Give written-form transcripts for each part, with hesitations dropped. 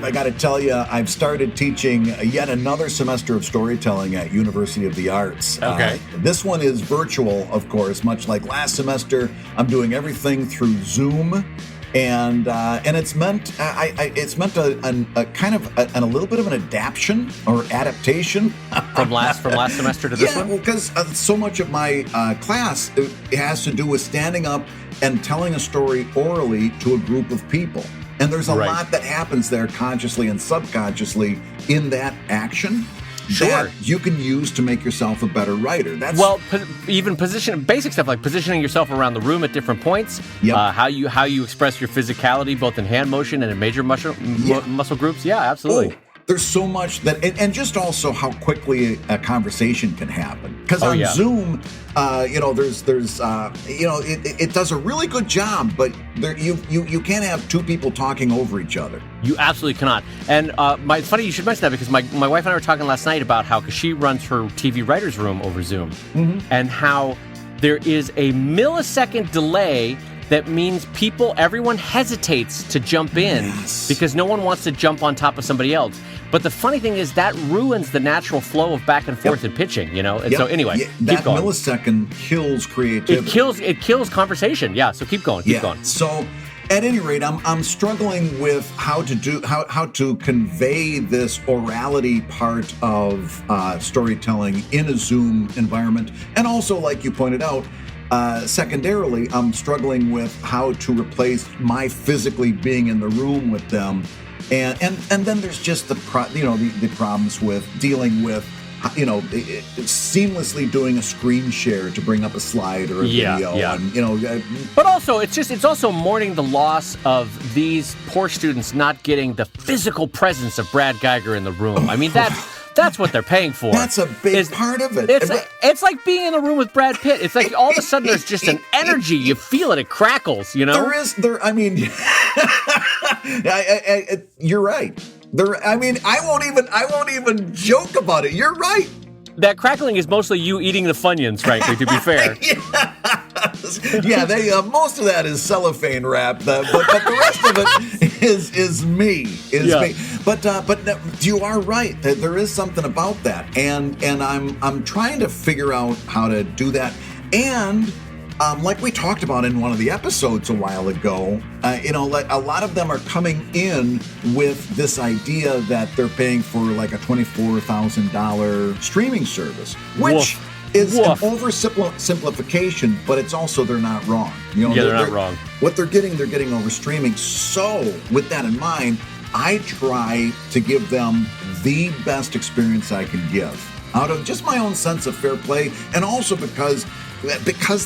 Dave, I got to tell you, I've started teaching yet another semester of storytelling at University of the Arts. Okay. This one is virtual, of course, much like last semester. I'm doing everything through Zoom. And it's meant a kind of a little bit of an adaptation from last semester to this one. Yeah, because so much of my class it has to do with standing up and telling a story orally to a group of people, and there's a lot that happens there consciously and subconsciously in that action. Sure. That you can use to make yourself a better writer. Even basic stuff like positioning yourself around the room at different points. Yep. How you express your physicality, both in hand motion and in major muscle groups. Yeah, absolutely. Oh, there's so much that, and just also how quickly a conversation can happen. Because on Zoom, it does a really good job, but you can't have two people talking over each other. You absolutely cannot. And it's funny you should mention that because my wife and I were talking last night about how, because she runs her TV writer's room over Zoom, and how there is a millisecond delay that means everyone hesitates to jump in because no one wants to jump on top of somebody else. But the funny thing is that ruins the natural flow of back and forth in pitching, And so anyway, keep going. That millisecond kills creativity. It kills conversation. Yeah, so keep going. So at any rate, I'm struggling with how to convey this orality part of storytelling in a Zoom environment. And also, like you pointed out, secondarily, I'm struggling with how to replace my physically being in the room with them, and then there's just the problems with dealing with seamlessly doing a screen share to bring up a slide or a video. And, but also it's also mourning the loss of these poor students not getting the physical presence of Brad Geiger in the room. I mean That's what they're paying for. That's a big part of it. It's like being in the room with Brad Pitt. It's like all of a sudden there's just an energy. You feel it. It crackles, I mean, you're right. I won't even joke about it. You're right. That crackling is mostly you eating the Funyuns, frankly, to be fair. Yeah, most of that is cellophane wrap, but the rest of it is me. Me. But you are right. There is something about that, and I'm trying to figure out how to do that. And like we talked about in one of the episodes a while ago, like a lot of them are coming in with this idea that they're paying for like a $24,000 streaming service, which is an oversimplification, but it's also they're not wrong. They're not wrong. What they're getting over streaming. So with that in mind, I try to give them the best experience I can give out of just my own sense of fair play, and also because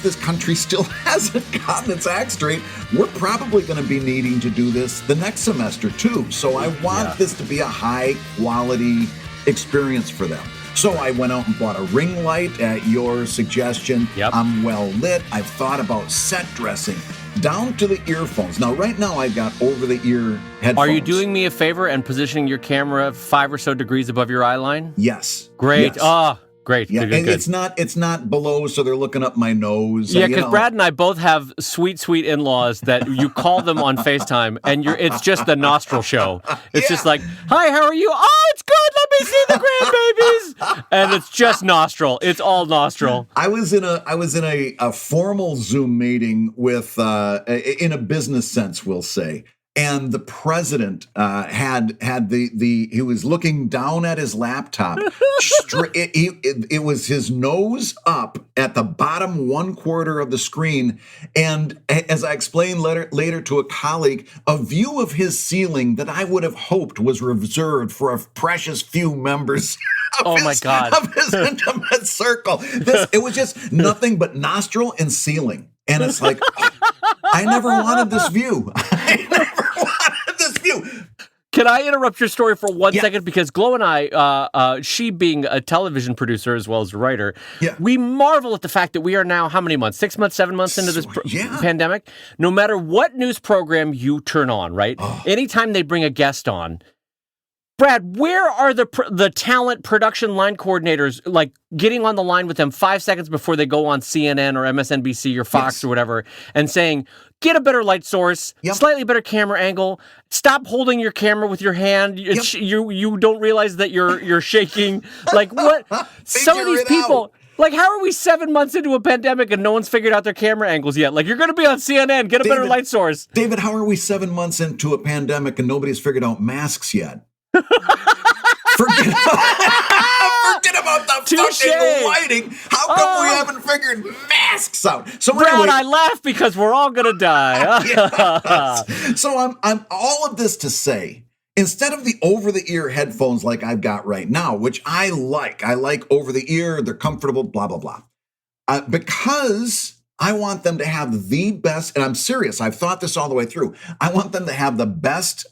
this country still hasn't gotten its act straight, we're probably going to be needing to do this the next semester too. So I want this to be a high quality experience for them. So I went out and bought a ring light at your suggestion. Yep. I'm well lit. I've thought about set dressing down to the earphones. Now, right now I've got over-the-ear headphones. Are you doing me a favor and positioning your camera 5 or so degrees above your eye line? Yes. Great. Yes. Great. Yeah, good. It's not below, so they're looking up my nose. Yeah, because Brad and I both have sweet in-laws that you call them on FaceTime, and it's just the nostril show. It's just like, hi, how are you? Oh, it's good. Let me see the grandbabies. And it's just nostril. It's all nostril. I was in a formal Zoom meeting with in a business sense, we'll say. And the president he was looking down at his laptop. It was his nose up at the bottom 1/4 of the screen. And as I explained later to a colleague, a view of his ceiling that I would have hoped was reserved for a precious few members of his intimate circle. It was just nothing but nostril and ceiling. And it's like, I never wanted this view. Can I interrupt your story for 1 second? Because Glow and I, she being a television producer as well as a writer, we marvel at the fact that we are now, how many months? 6 months, 7 months into this pandemic? No matter what news program you turn on, right? Anytime they bring a guest on, Brad, where are the talent production line coordinators, like getting on the line with them 5 seconds before they go on CNN or MSNBC or Fox or whatever and saying, get a better light source, slightly better camera angle, stop holding your camera with your hand, you don't realize that you're shaking. Like what? Some of these people... Like, how are we 7 months into a pandemic and no one's figured out their camera angles yet? Like, you're going to be on CNN. Get a better light source. David, how are we 7 months into a pandemic and nobody's figured out masks yet? Forget about the fucking lighting. How come we haven't figured masks out? So Brad, anyway, I laugh because we're all going to die. yes. So I'm all of this to say, instead of the over-the-ear headphones like I've got right now, which I like over-the-ear, they're comfortable, blah, blah, blah. Because I want them to have the best, and I'm serious, I've thought this all the way through. I want them to have the best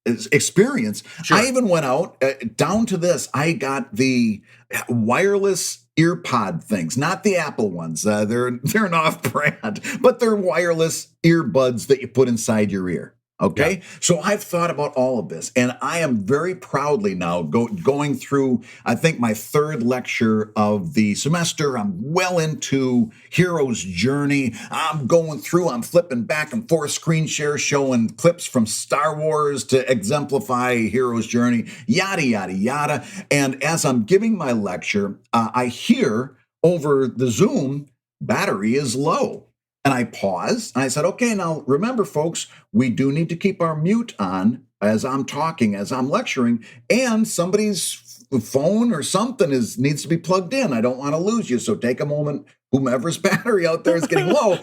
experience. Sure. I even went out, down to this, I got the wireless ear pod things, not the Apple ones. They're an off-brand, but they're wireless earbuds that you put inside your ear. Okay, so I've thought about all of this, and I am very proudly now going through, I think, my third lecture of the semester. I'm well into Hero's Journey. I'm flipping back and forth screen share, showing clips from Star Wars to exemplify Hero's Journey, yada, yada, yada. And as I'm giving my lecture, I hear over the Zoom, battery is low. And I paused, and I said, okay, now remember, folks, we do need to keep our mute on as I'm talking, as I'm lecturing, and somebody's phone or something needs to be plugged in. I don't want to lose you, so take a moment, whomever's battery out there is getting low,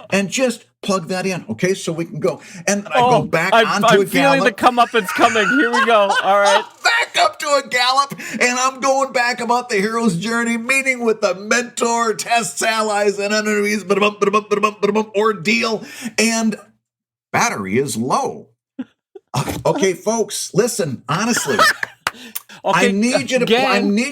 and just plug that in, okay, so we can go. And I go back onto a gallop. I'm feeling the comeuppance coming. Here we go. All right. Back up to a gallop, and I'm going back about the hero's journey, meeting with the mentor, tests, allies, and enemies, ordeal, and battery is low. Okay, folks, listen, honestly. Okay, I need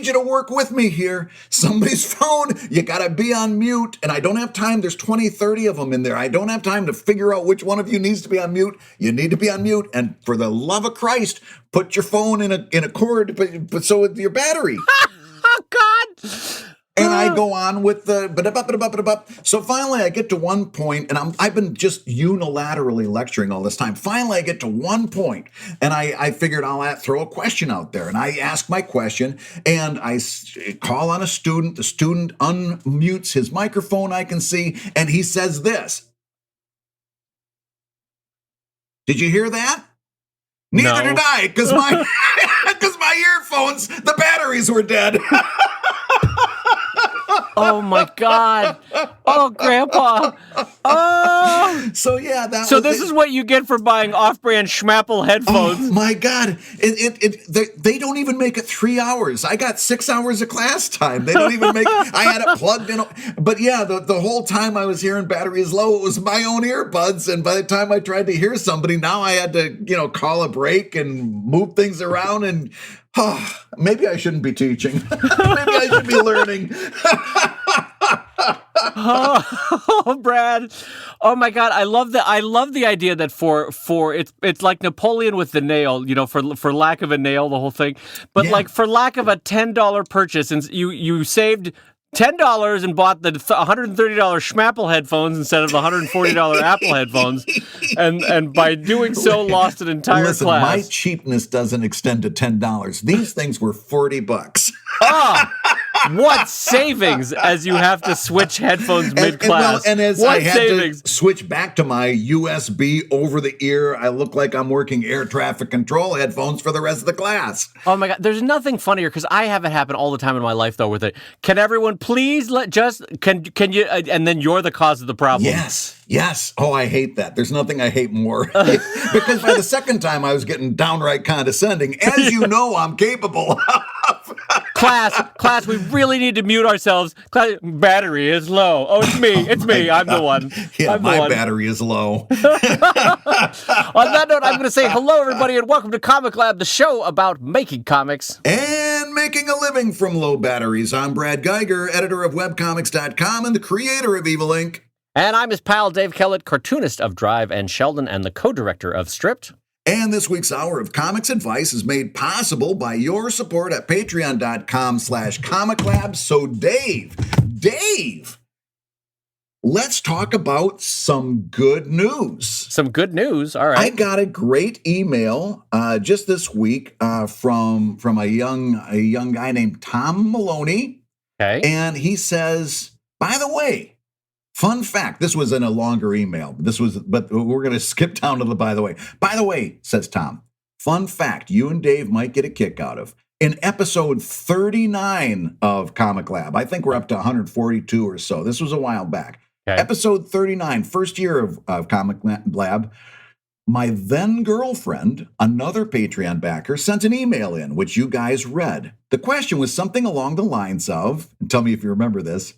you to work with me here. Somebody's phone, you got to be on mute. And I don't have time. There's 20, 30 of them in there. I don't have time to figure out which one of you needs to be on mute. You need to be on mute. And for the love of Christ, put your phone in a cord, but so with your battery. Oh, God. And I go on with the so finally I get to one point, and I've been just unilaterally lecturing all this time. Finally I get to one point, and I figured I'll throw a question out there, and I ask my question, and I call on a student. The student unmutes his microphone, I can see, and he says this. Did you hear that? Neither did I, because my earphones, the batteries were dead. Oh my God! Oh, Grandpa! Oh! So yeah, So this is what you get for buying off-brand Schmapple headphones. Oh my God! They don't even make it 3 hours. I got 6 hours of class time. They don't even make. I had it plugged in. But yeah, the whole time I was hearing battery is low, it was my own earbuds. And by the time I tried to hear somebody, now I had to call a break and move things around and. Oh, maybe I shouldn't be teaching. Maybe I should be learning. Oh, Brad! Oh my God! I love the idea that for it's like Napoleon with the nail. For lack of a nail, the whole thing. But like for lack of a $10 purchase, and you saved $10 and bought the $130 Schmapple headphones instead of the $140 Apple headphones, and by doing so lost an entire class. My cheapness doesn't extend to $10. These things were $40. What savings as you have to switch headphones mid-class. And as I had to switch back to my USB over-the-ear, I look like I'm working air traffic control headphones for the rest of the class. Oh my God, there's nothing funnier, because I have it happen all the time in my life, though, with it. Can everyone please can you, and then you're the cause of the problem. Yes. Oh, I hate that. There's nothing I hate more. Because by the second time I was getting downright condescending, as you know I'm capable of. Class, we really need to mute ourselves. Class, battery is low. Oh, it's me. I'm the one. Yeah, my battery is low. On that note, I'm going to say hello, everybody, and welcome to ComicLab, the show about making comics. And making a living from low batteries. I'm Brad Geiger, editor of webcomics.com and the creator of Evil Inc. And I'm his pal, Dave Kellett, cartoonist of Drive and Sheldon and the co-director of Stripped. And this week's Hour of Comics Advice is made possible by your support at patreon.com/ComicLab. So Dave, let's talk about some good news. Some good news. All right. I got a great email just this week from a young guy named Tom Maloney. Okay. And he says, by the way, fun fact, this was in a longer email. But we're going to skip down to the by the way. By the way, says Tom, fun fact you and Dave might get a kick out of. In episode 39 of Comic Lab, I think we're up to 142 or so. This was a while back. Okay. Episode 39, first year of Comic Lab, my then girlfriend, another Patreon backer, sent an email in, which you guys read. The question was something along the lines of, and tell me if you remember this,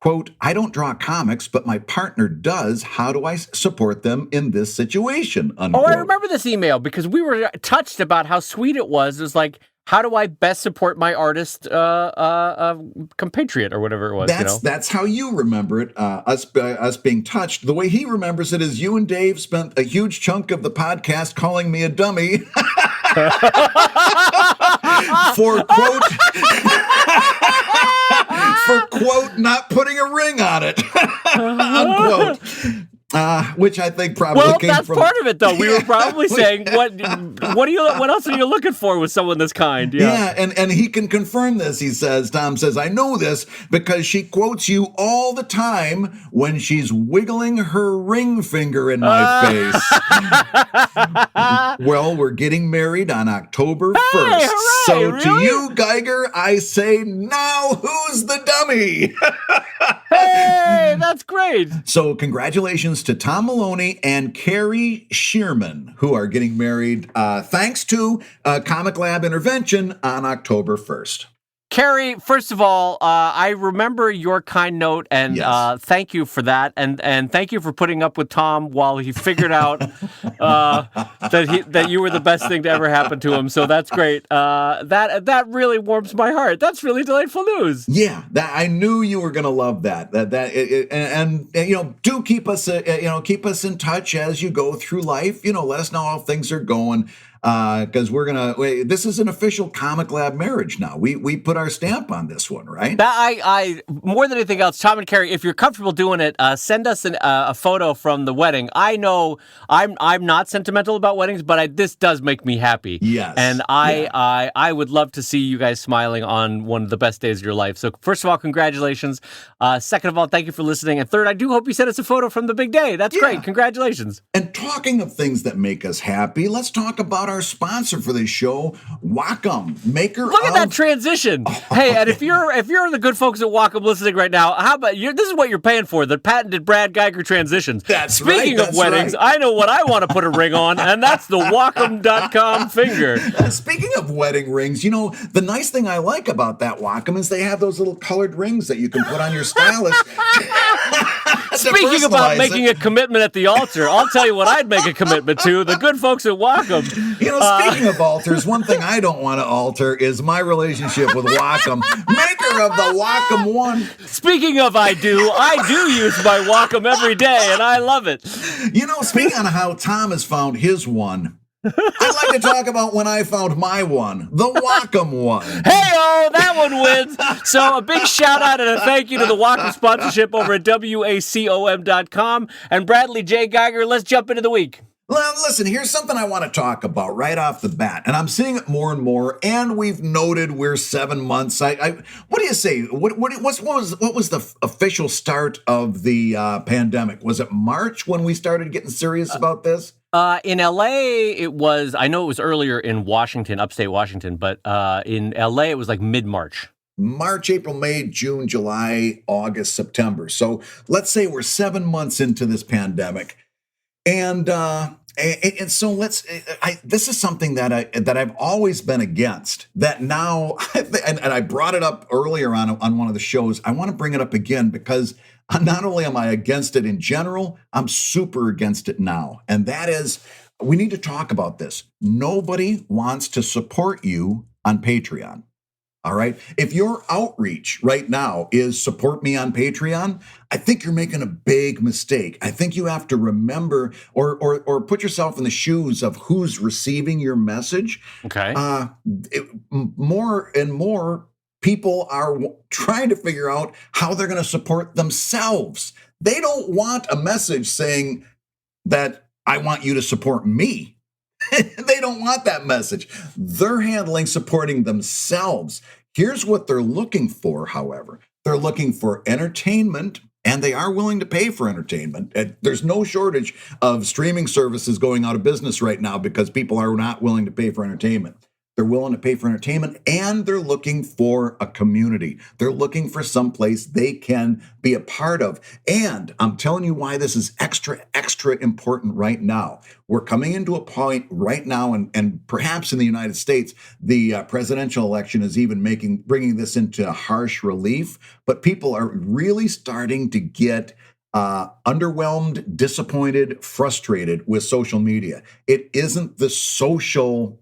quote, I don't draw comics, but my partner does. How do I support them in this situation? Unquote. Oh, I remember this email because we were touched about how sweet it was. It was like, how do I best support my artist compatriot or whatever it was? That's how you remember it. Us being touched. The way he remembers it is you and Dave spent a huge chunk of the podcast calling me a dummy for quote not putting a ring on it unquote. Which I think probably came that's from... part of it, though. We were probably saying, what else are you looking for with someone this kind? Yeah, and he can confirm this, he says. Tom says, I know this because she quotes you all the time when she's wiggling her ring finger in my face. Well, we're getting married on October 1st. Hooray, so really? To you, Geiger, I say, now who's the dummy? Hey, that's great. So congratulations to Tom Maloney and Carrie Shearman, who are getting married thanks to Comic Lab intervention on October 1st. Carrie, first of all, I remember your kind note, and yes. Thank you for that, and thank you for putting up with Tom while he figured out that you were the best thing to ever happen to him. So that's great. That really warms my heart. That's really delightful news. Yeah, I knew you were going to love that. And you know, do keep us in touch as you go through life. You know, let us know how things are going. Because this is an official Comic Lab marriage now. We put our stamp on this one, right? I more than anything else, Tom and Carrie, if you're comfortable doing it, send us a photo from the wedding. I know I'm not sentimental about weddings, but this does make me happy. Yes, and I would love to see you guys smiling on one of the best days of your life. So first of all, congratulations. Second of all, thank you for listening. And third, I do hope you send us a photo from the big day. That's great. Congratulations. And talking of things that make us happy, let's talk about our sponsor for this show, Wacom, maker Look at that transition. Hey, and if you're the good folks at Wacom listening right now, how about this is what you're paying for, the patented Brad Geiger transitions. Speaking of weddings, I know what I want to put a ring on, and that's the Wacom.com finger. Speaking of wedding rings, you know, the nice thing I like about that Wacom is they have those little colored rings that you can put on your stylus. Speaking about making a commitment at the altar, I'll tell you what I'd make a commitment to, the good folks at Wacom. You know, speaking of altars, one thing I don't want to alter is my relationship with Wacom, maker of the Wacom One. Speaking of I do use my Wacom every day, and I love it. You know, speaking on how Tom has found his one, I'd like to talk about when I found my one, the Wacom One. Hey-oh, that one wins. So a big shout out and a thank you to the Wacom sponsorship over at WACOM.com. And Bradley J. Geiger, let's jump into the week. Well, listen, here's something I want to talk about right off the bat, and I'm seeing it more and more, and we've noted we're 7 months. What do you say? What was the official start of the pandemic? Was it March when we started getting serious about this? In LA, I know it was earlier in Washington, upstate Washington, but in LA, it was like mid-March. March, April, May, June, July, August, September. So let's say we're 7 months into this pandemic. And so this is something that I've always been against, that now, and I brought it up earlier on one of the shows. I want to bring it up again because not only am I against it in general, I'm super against it now. And that is, we need to talk about this. Nobody wants to support you on Patreon. All right. If your outreach right now is support me on Patreon, I think you're making a big mistake. I think you have to remember or put yourself in the shoes of who's receiving your message. Okay. More and more people are trying to figure out how they're going to support themselves. They don't want a message saying that I want you to support me. They don't want that message. They're handling supporting themselves. Here's what they're looking for, however. They're looking for entertainment, and they are willing to pay for entertainment. There's no shortage of streaming services going out of business right now because people are not willing to pay for entertainment. They're willing to pay for entertainment, and they're looking for a community. They're looking for someplace they can be a part of. And I'm telling you why this is extra important right now. We're coming into a point right now, and perhaps in the United States, the presidential election is even bringing this into harsh relief. But people are really starting to get underwhelmed, disappointed, frustrated with social media. It isn't the social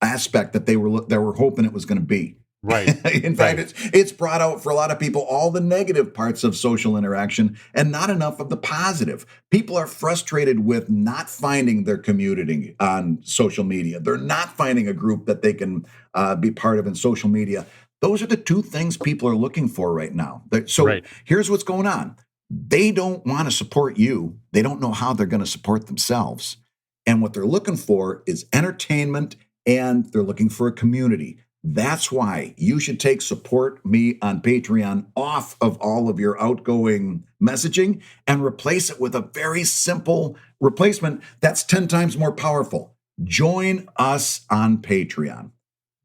aspect that they were hoping it was going to be. Right. In fact, it's brought out for a lot of people all the negative parts of social interaction and not enough of the positive. People are frustrated with not finding their community on social media. They're not finding a group that they can be part of in social media. Those are the two things people are looking for right now. So here's what's going on. They don't want to support you. They don't know how they're going to support themselves. And what they're looking for is entertainment, and they're looking for a community. That's why you should take support me on Patreon off of all of your outgoing messaging and replace it with a very simple replacement that's 10 times more powerful. Join us on Patreon.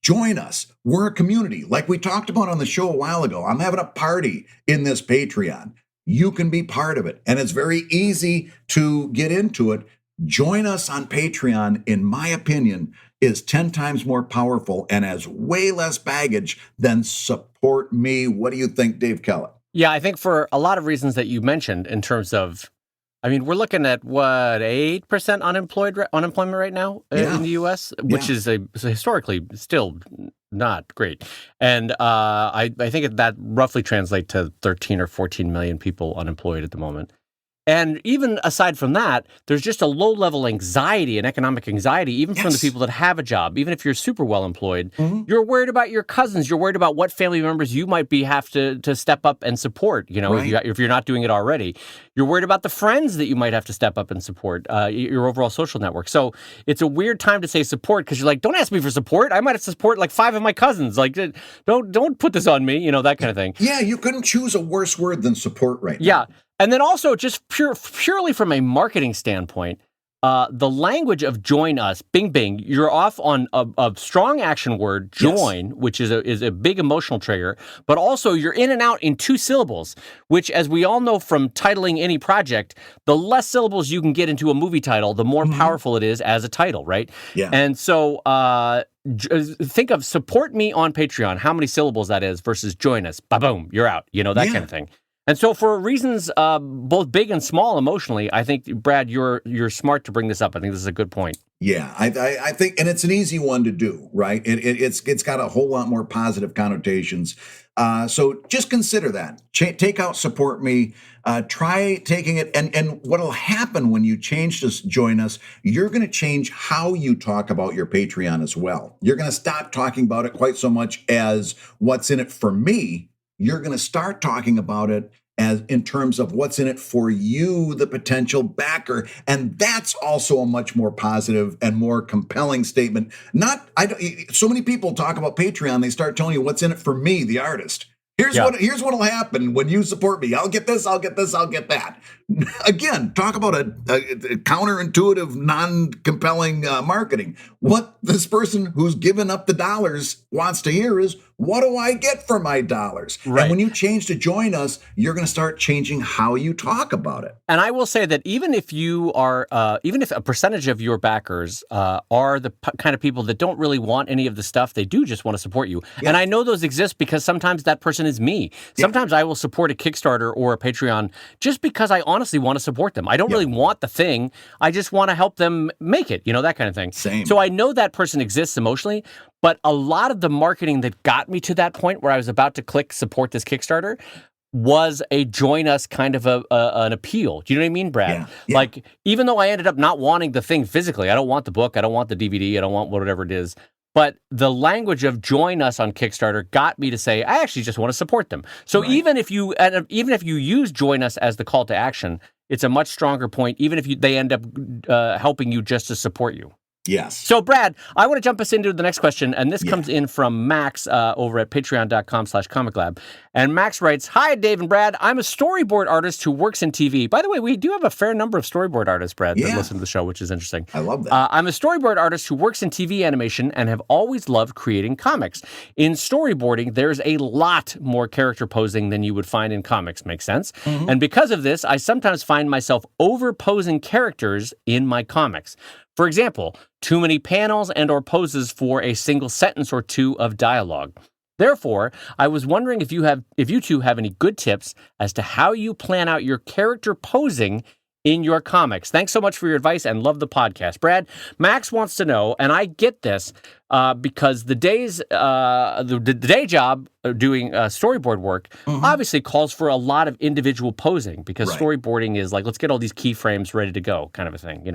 Join us. We're a community. Like we talked about on the show a while ago, I'm having a party in this Patreon. You can be part of it, and it's very easy to get into it. Join us on Patreon, in my opinion, is 10 times more powerful and has way less baggage than support me. What do you think, Dave Kellett? Yeah, I think for a lot of reasons that you mentioned in terms of, I mean, we're looking at what, 8% unemployment right now in the U.S., which is historically still not great. And I think that roughly translates to 13 or 14 million people unemployed at the moment. And even aside from that, there's just a low-level anxiety and economic anxiety, even from the people that have a job. Even if you're super well-employed, you're worried about your cousins. You're worried about what family members you might have to step up and support, if you're not doing it already. You're worried about the friends that you might have to step up and support, your overall social network. So it's a weird time to say support because you're like, don't ask me for support. I might have to support like 5 of my cousins. Like, don't put this on me, that kind of thing. Yeah, you couldn't choose a worse word than support right now. Yeah. And then also just purely from a marketing standpoint, the language of join us, bing, bing, you're off on a strong action word, join, which is a big emotional trigger, but also you're in and out in 2 syllables, which, as we all know from titling any project, the less syllables you can get into a movie title, the more powerful it is as a title, right? Yeah. And so think of support me on Patreon, how many syllables that is versus join us, ba-boom, you're out, that kind of thing. And so for reasons both big and small emotionally, I think, Brad, you're smart to bring this up. I think this is a good point. Yeah, I think, and it's an easy one to do, right? It's got a whole lot more positive connotations. So just consider that. Take out support me. Try taking it. And what'll happen when you change to join us, you're going to change how you talk about your Patreon as well. You're going to stop talking about it quite so much as what's in it for me. You're going to start talking about it as in terms of what's in it for you, the potential backer. And that's also a much more positive and more compelling statement. So many people talk about Patreon. They start telling you what's in it for me, the artist. Here's what'll happen when you support me. I'll get this, I'll get this, I'll get that. Again, talk about a counterintuitive, non-compelling marketing. What this person who's given up the dollars wants to hear is, what do I get for my dollars? Right. And when you change to join us, you're going to start changing how you talk about it. And I will say that even if you are, even if a percentage of your backers are the kind of people that don't really want any of the stuff, they do just want to support you. Yeah. And I know those exist because sometimes that person person is me. Sometimes I will support a Kickstarter or a Patreon just because I honestly want to support them. I don't really want the thing. I just want to help them make it, that kind of thing. Same. So I know that person exists emotionally, but a lot of the marketing that got me to that point where I was about to click support this Kickstarter was a join us kind of an appeal. Do you know what I mean, Brad? Yeah. Like, even though I ended up not wanting the thing physically, I don't want the book, I don't want the DVD, I don't want whatever it is, but the language of join us on Kickstarter got me to say, I actually just want to support them. So even if you use join us as the call to action, it's a much stronger point, even if they end up helping you just to support you. Yes. So, Brad, I want to jump us into the next question, and this comes in from Max over at patreon.com/ComicLab. And Max writes, Hi, Dave and Brad. I'm a storyboard artist who works in TV. By the way, we do have a fair number of storyboard artists, Brad, that listen to the show, which is interesting. I love that. I'm a storyboard artist who works in TV animation and have always loved creating comics. In storyboarding, there's a lot more character posing than you would find in comics. Makes sense? Mm-hmm. And because of this, I sometimes find myself over-posing characters in my comics. For example, too many panels and or poses for a single sentence or two of dialogue. Therefore, I was wondering if you two have any good tips as to how you plan out your character posing in your comics. Thanks so much for your advice and love the podcast. Brad, Max wants to know, and I get this because the day job doing storyboard work obviously calls for a lot of individual posing because storyboarding is like, let's get all these keyframes ready to go kind of a thing,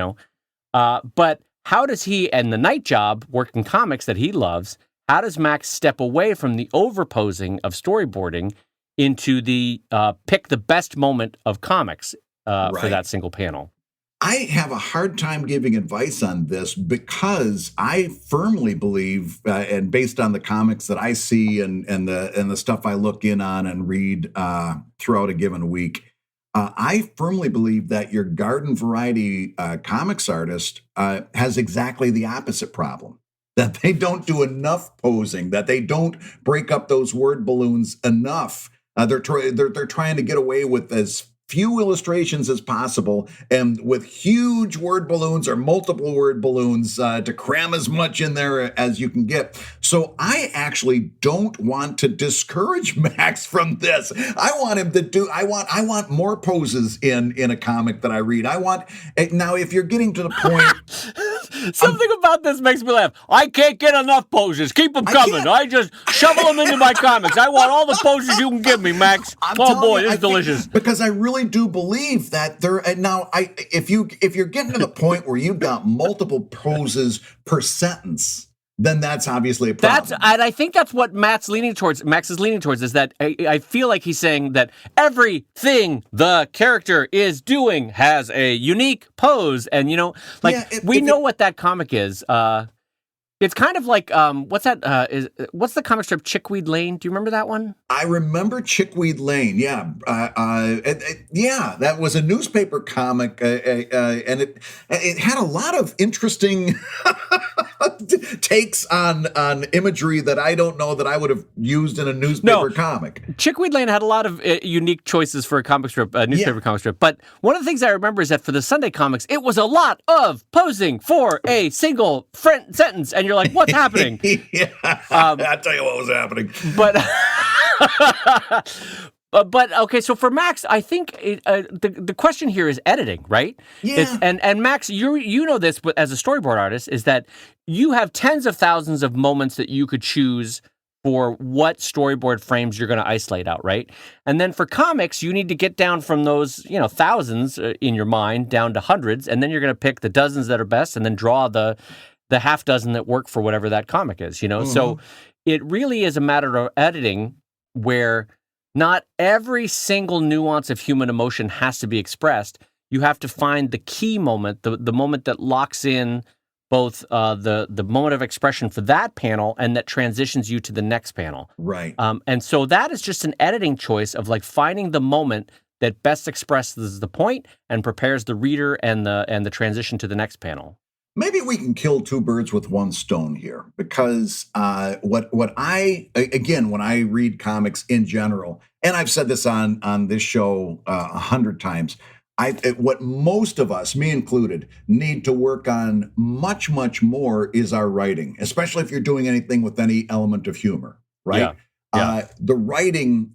But how does he, and the night job, working comics that he loves, how does Max step away from the overposing of storyboarding into the pick the best moment of comics for that single panel? I have a hard time giving advice on this because I firmly believe, and based on the comics that I see and the stuff I look in on and read throughout a given week, I firmly believe that your garden variety comics artist has exactly the opposite problem. That they don't do enough posing, that they don't break up those word balloons enough. They're trying to get away with as few illustrations as possible and with huge word balloons or multiple word balloons to cram as much in there as you can get. So I actually don't want to discourage Max from this. I want him to do, I want more poses in a comic that I read. Now if you're getting to the point. Something about this makes me laugh. I can't get enough poses. Keep them coming. I just shovel them into my comics. I want all the poses you can give me, Max. Oh boy, this is delicious. Because I really do believe that there. And now, if you're getting to the point where you've got multiple poses per sentence, then that's obviously a problem. And I think that's what Max is leaning towards, is that I feel like he's saying that everything the character is doing has a unique pose. And, we know what that comic is. It's kind of like, what's the comic strip Chickweed Lane? Do you remember that one? I remember Chickweed Lane. Yeah. That was a newspaper comic. And it had a lot of interesting takes on imagery that I don't know that I would have used in a newspaper comic. Chickweed Lane had a lot of unique choices for a comic strip, a newspaper comic strip. But one of the things I remember is that for the Sunday comics, it was a lot of posing for a single sentence. And you're like, what's happening? I'll tell you what was happening. But okay, so for Max, I think the question here is editing, right? Yeah. And Max, you know this as a storyboard artist, is that you have tens of thousands of moments that you could choose for what storyboard frames you're going to isolate out, right? And then for comics, you need to get down from those, thousands in your mind down to hundreds, and then you're going to pick the dozens that are best, and then draw the half dozen that work for whatever that comic is, So it really is a matter of editing where not every single nuance of human emotion has to be expressed. You have to find the key moment, the moment that locks in both the moment of expression for that panel and that transitions you to the next panel. Right. And so that is just an editing choice of like finding the moment that best expresses the point and prepares the reader and the transition to the next panel. Maybe we can kill two birds with one stone here, because when I read comics in general, and I've said this on this show 100 times, what most of us, me included, need to work on much, much more is our writing, especially if you're doing anything with any element of humor, right? The writing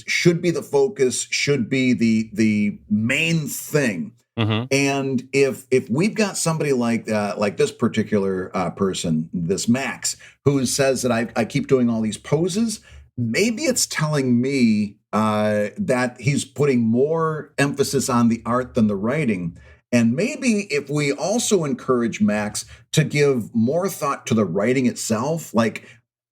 should be the focus, should be the main thing. Mm-hmm. And if we've got somebody like this particular person, this Max, who says that I keep doing all these poses, maybe it's telling me that he's putting more emphasis on the art than the writing. And maybe if we also encourage Max to give more thought to the writing itself, like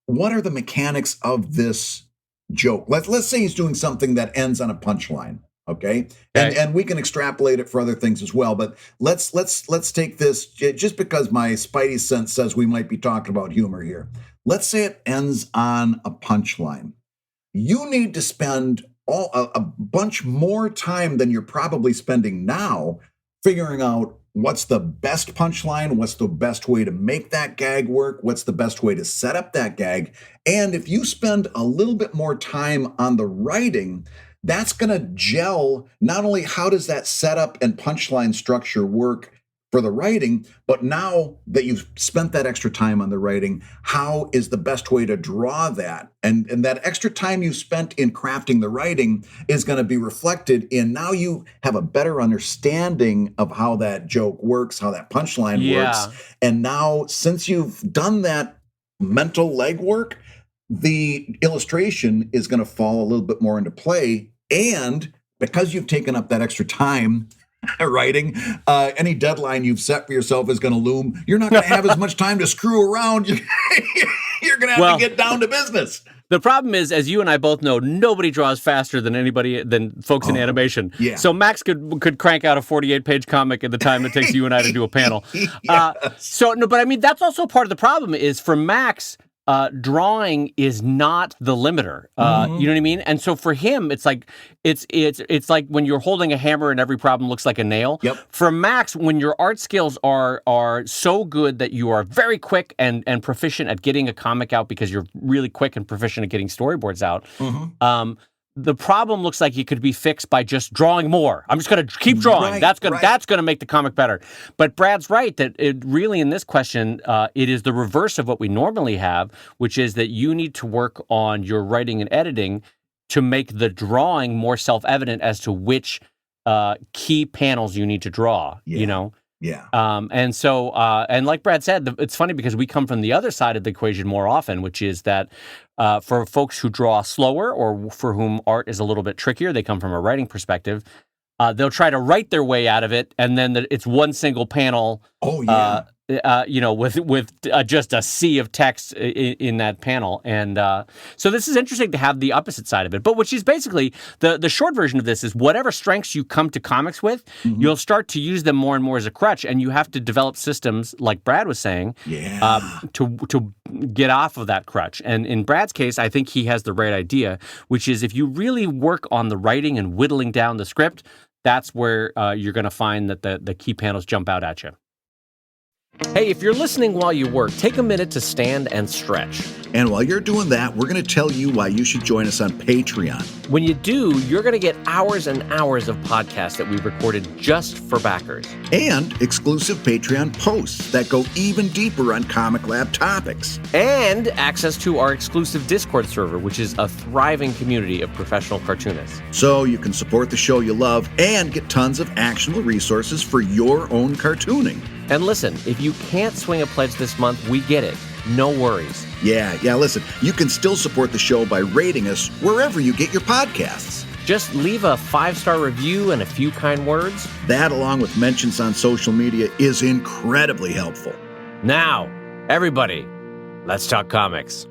what are the mechanics of this joke? Let's say he's doing something that ends on a punchline. Okay. And we can extrapolate it for other things as well. But let's take this just because my spidey sense says we might be talking about humor here. Let's say it ends on a punchline. You need to spend a bunch more time than you're probably spending now figuring out what's the best punchline, what's the best way to make that gag work, what's the best way to set up that gag. And if you spend a little bit more time on the writing, that's going to gel not only how does that setup and punchline structure work for the writing, but now that you've spent that extra time on the writing, how is the best way to draw that? And that extra time you spent in crafting the writing is going to be reflected in now you have a better understanding of how that joke works, how that punchline works. And now, since you've done that mental legwork, the illustration is going to fall a little bit more into play. And because you've taken up that extra time writing, any deadline you've set for yourself is going to loom. You're not going to have as much time to screw around. You're going to have to get down to business. The problem is, as you and I both know, nobody draws faster than folks in animation. Yeah. So Max could crank out a 48-page comic at the time it takes you and I to do a panel. Yes. But I mean, that's also part of the problem is for Max, drawing is not the limiter. You know what I mean? And so for him, it's like it's like when you're holding a hammer and every problem looks like a nail. Yep. For Max, when your art skills are so good that you are very quick and proficient at getting a comic out because you're really quick and proficient at getting storyboards out. The problem looks like it could be fixed by just drawing more. I'm just going to keep drawing. Right, that's going to make the comic better. But Brad's right that it really in this question, it is the reverse of what we normally have, which is that you need to work on your writing and editing to make the drawing more self-evident as to which key panels you need to draw. Yeah. You know. Yeah. And so, and like Brad said, it's funny because we come from the other side of the equation more often, which is that for folks who draw slower or for whom art is a little bit trickier, they come from a writing perspective. They'll try to write their way out of it, and then it's one single panel. Oh yeah. With just a sea of text in that panel, and so this is interesting to have the opposite side of it. But which is basically the short version of this is whatever strengths you come to comics with, you'll start to use them more and more as a crutch, and you have to develop systems like Brad was saying, to get off of that crutch. And in Brad's case, I think he has the right idea, which is if you really work on the writing and whittling down the script, that's where you're going to find that the key panels jump out at you. Hey, if you're listening while you work, take a minute to stand and stretch. And while you're doing that, we're going to tell you why you should join us on Patreon. When you do, you're going to get hours and hours of podcasts that we've recorded just for backers. And exclusive Patreon posts that go even deeper on ComicLab topics. And access to our exclusive Discord server, which is a thriving community of professional cartoonists. So you can support the show you love and get tons of actionable resources for your own cartooning. And listen, if you can't swing a pledge this month, we get it. No worries. Yeah, listen, you can still support the show by rating us wherever you get your podcasts. Just leave a 5-star review and a few kind words. That, along with mentions on social media, is incredibly helpful. Now, everybody, let's talk comics.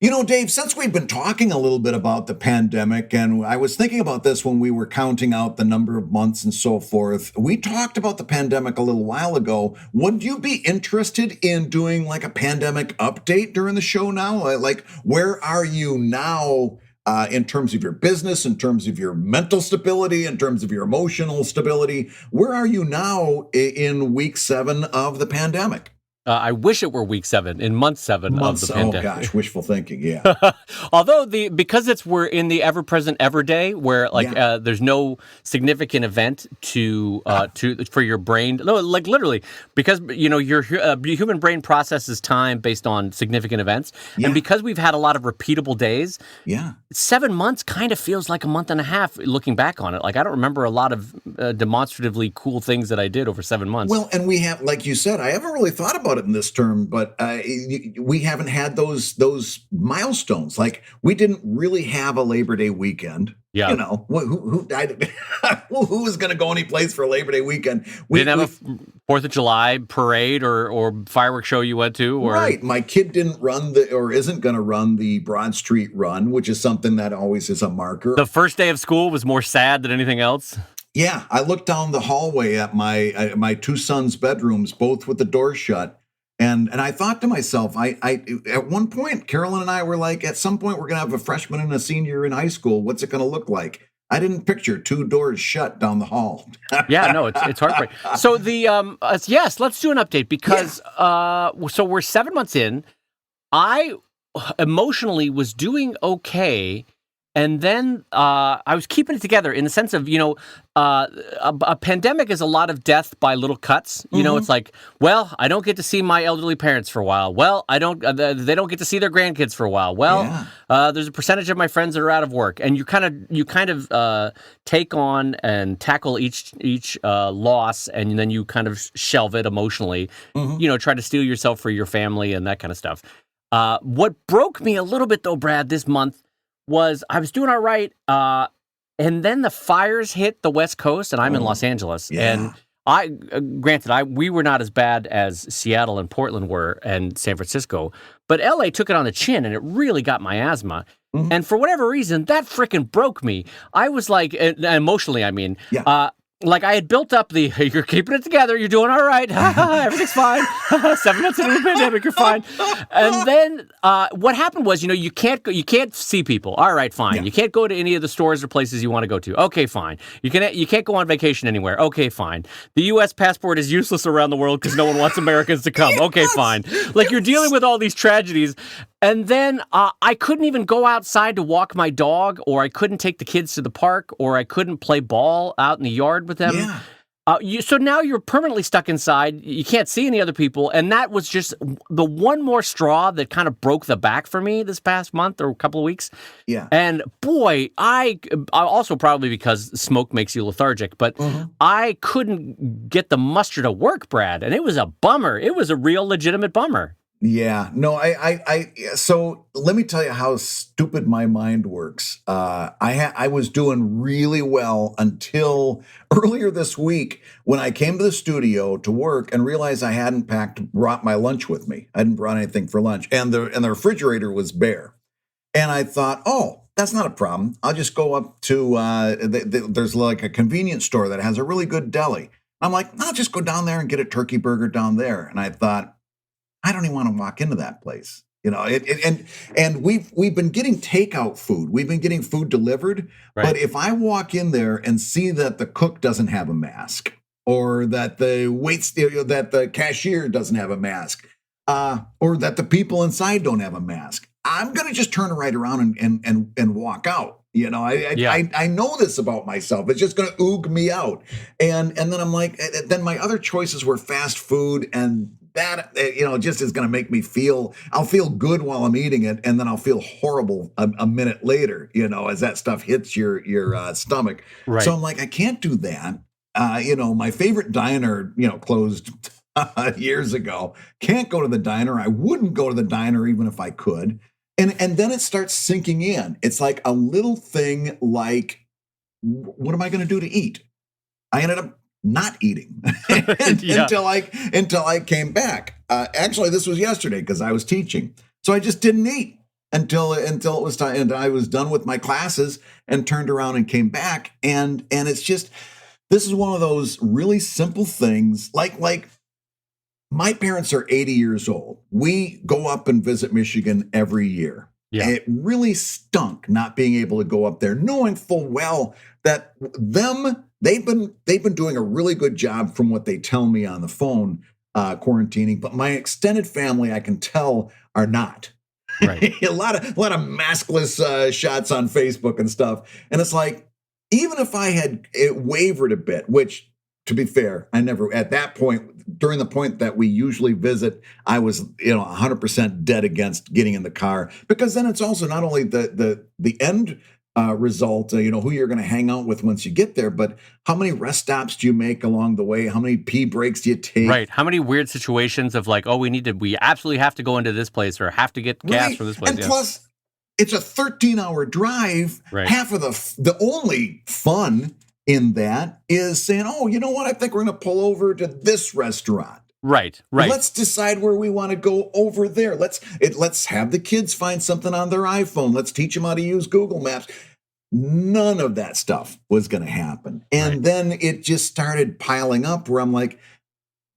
You know, Dave, since we've been talking a little bit about the pandemic, and I was thinking about this when we were counting out the number of months and so forth, we talked about the pandemic a little while ago. Would you be interested in doing like a pandemic update during the show now? Like, where are you now in terms of your business, in terms of your mental stability, in terms of your emotional stability? Where are you now in week 7 of the pandemic? I wish it were week 7 in month 7 of the pandemic. Oh gosh, wishful thinking. Yeah. Although because we're in the ever present ever day where there's no significant event for your brain. No, like literally, because your human brain processes time based on significant events, and because we've had a lot of repeatable days. Yeah. 7 months kind of feels like a month and a half looking back on it. Like I don't remember a lot of demonstratively cool things that I did over 7 months. Well, and we have, like you said, I haven't really thought about it in this term, but we haven't had those milestones. Like we didn't really have a Labor Day weekend. Yeah. Who who was going to go any place for Labor Day weekend? We didn't have a 4th of July parade or fireworks show you went to? Or... Right. My kid didn't run isn't going to run the Broad Street Run, which is something that always is a marker. The first day of school was more sad than anything else. Yeah. I looked down the hallway at my 2 sons' bedrooms, both with the doors shut. And I thought to myself, I at one point, Carolyn and I were like, at some point, we're going to have a freshman and a senior in high school. What's it going to look like? I didn't picture 2 doors shut down the hall. Yeah, no, it's heartbreaking. So yes, let's do an update because so we're 7 months in. I emotionally was doing okay. And then I was keeping it together in the sense of, a pandemic is a lot of death by little cuts. It's like, well, I don't get to see my elderly parents for a while. Well, they don't get to see their grandkids for a while. Well, there's a percentage of my friends that are out of work, and you kind of take on and tackle each loss, and then you kind of shelve it emotionally. Try to steel yourself for your family and that kind of stuff. What broke me a little bit though, Brad, this month was I was doing all right, and then the fires hit the West Coast, and I'm in Los Angeles. Yeah. And we were not as bad as Seattle and Portland were, and San Francisco, but LA took it on the chin, and it really got my asthma. And for whatever reason, that frickin' broke me. I was like, emotionally, I mean, like I had built up you're keeping it together, you're doing all right, everything's fine, 7 months into the pandemic, you're fine. And then what happened was, you can't see people. All right, fine. Yeah. You can't go to any of the stores or places you want to go to. Okay, fine. You can't go on vacation anywhere. Okay, fine. The U.S. passport is useless around the world because no one wants Americans to come. Okay, fine. Like you're dealing with all these tragedies. And then I couldn't even go outside to walk my dog, or I couldn't take the kids to the park, or I couldn't play ball out in the yard with them. Yeah. So now you're permanently stuck inside. You can't see any other people. And that was just the one more straw that kind of broke the back for me this past month or a couple of weeks. Yeah. And boy, I also probably because smoke makes you lethargic, but I couldn't get the muster to work, Brad. And it was a bummer. It was a real legitimate bummer. Yeah, no, so let me tell you how stupid my mind works. I was doing really well until earlier this week when I came to the studio to work and realized I hadn't brought my lunch with me. I hadn't brought anything for lunch, and the refrigerator was bare. And I thought, oh, that's not a problem. I'll just go up to there's like a convenience store that has a really good deli. I'm like, I'll just go down there and get a turkey burger down there. And I thought, I don't even want to walk into that place, and we've been getting takeout food. We've been getting food delivered. Right. But if I walk in there and see that the cook doesn't have a mask, or that that the cashier doesn't have a mask, or that the people inside don't have a mask, I'm going to just turn right around and walk out. I know this about myself. It's just going to oog me out. And then I'm like, then my other choices were fast food, and that, just is going to make me I'll feel good while I'm eating it. And then I'll feel horrible a minute later, as that stuff hits your stomach. Right. So I'm like, I can't do that. My favorite diner, closed years ago. Can't go to the diner. I wouldn't go to the diner even if I could. And then it starts sinking in. It's like a little thing like, what am I going to do to eat? I ended up not eating until I came back. Actually, this was yesterday because I was teaching. So I just didn't eat until it was time. And I was done with my classes and turned around and came back. And it's just, this is one of those really simple things. Like my parents are 80 years old. We go up and visit Michigan every year. Yeah. And it really stunk not being able to go up there, knowing full well that they've been doing a really good job from what they tell me on the phone quarantining, but my extended family, I can tell, are not. Right. a lot of maskless shots on Facebook and stuff. And it's like, even if I had wavered a bit, which, to be fair, I never, at that point, during the point that we usually visit, I was, 100% dead against getting in the car, because then it's also not only the end result, who you're going to hang out with once you get there, but how many rest stops do you make along the way? How many pee breaks do you take? Right. How many weird situations of like, oh, we absolutely have to go into this place or have to get gas from this place. And plus, it's a 13-hour drive. Right. Half of the only fun in that is saying, oh, you know what? I think we're going to pull over to this restaurant. Right. Let's decide where we want to go over there. Let's have the kids find something on their iPhone. Let's teach them how to use Google Maps. None of that stuff was going to happen. And then it just started piling up where I'm like,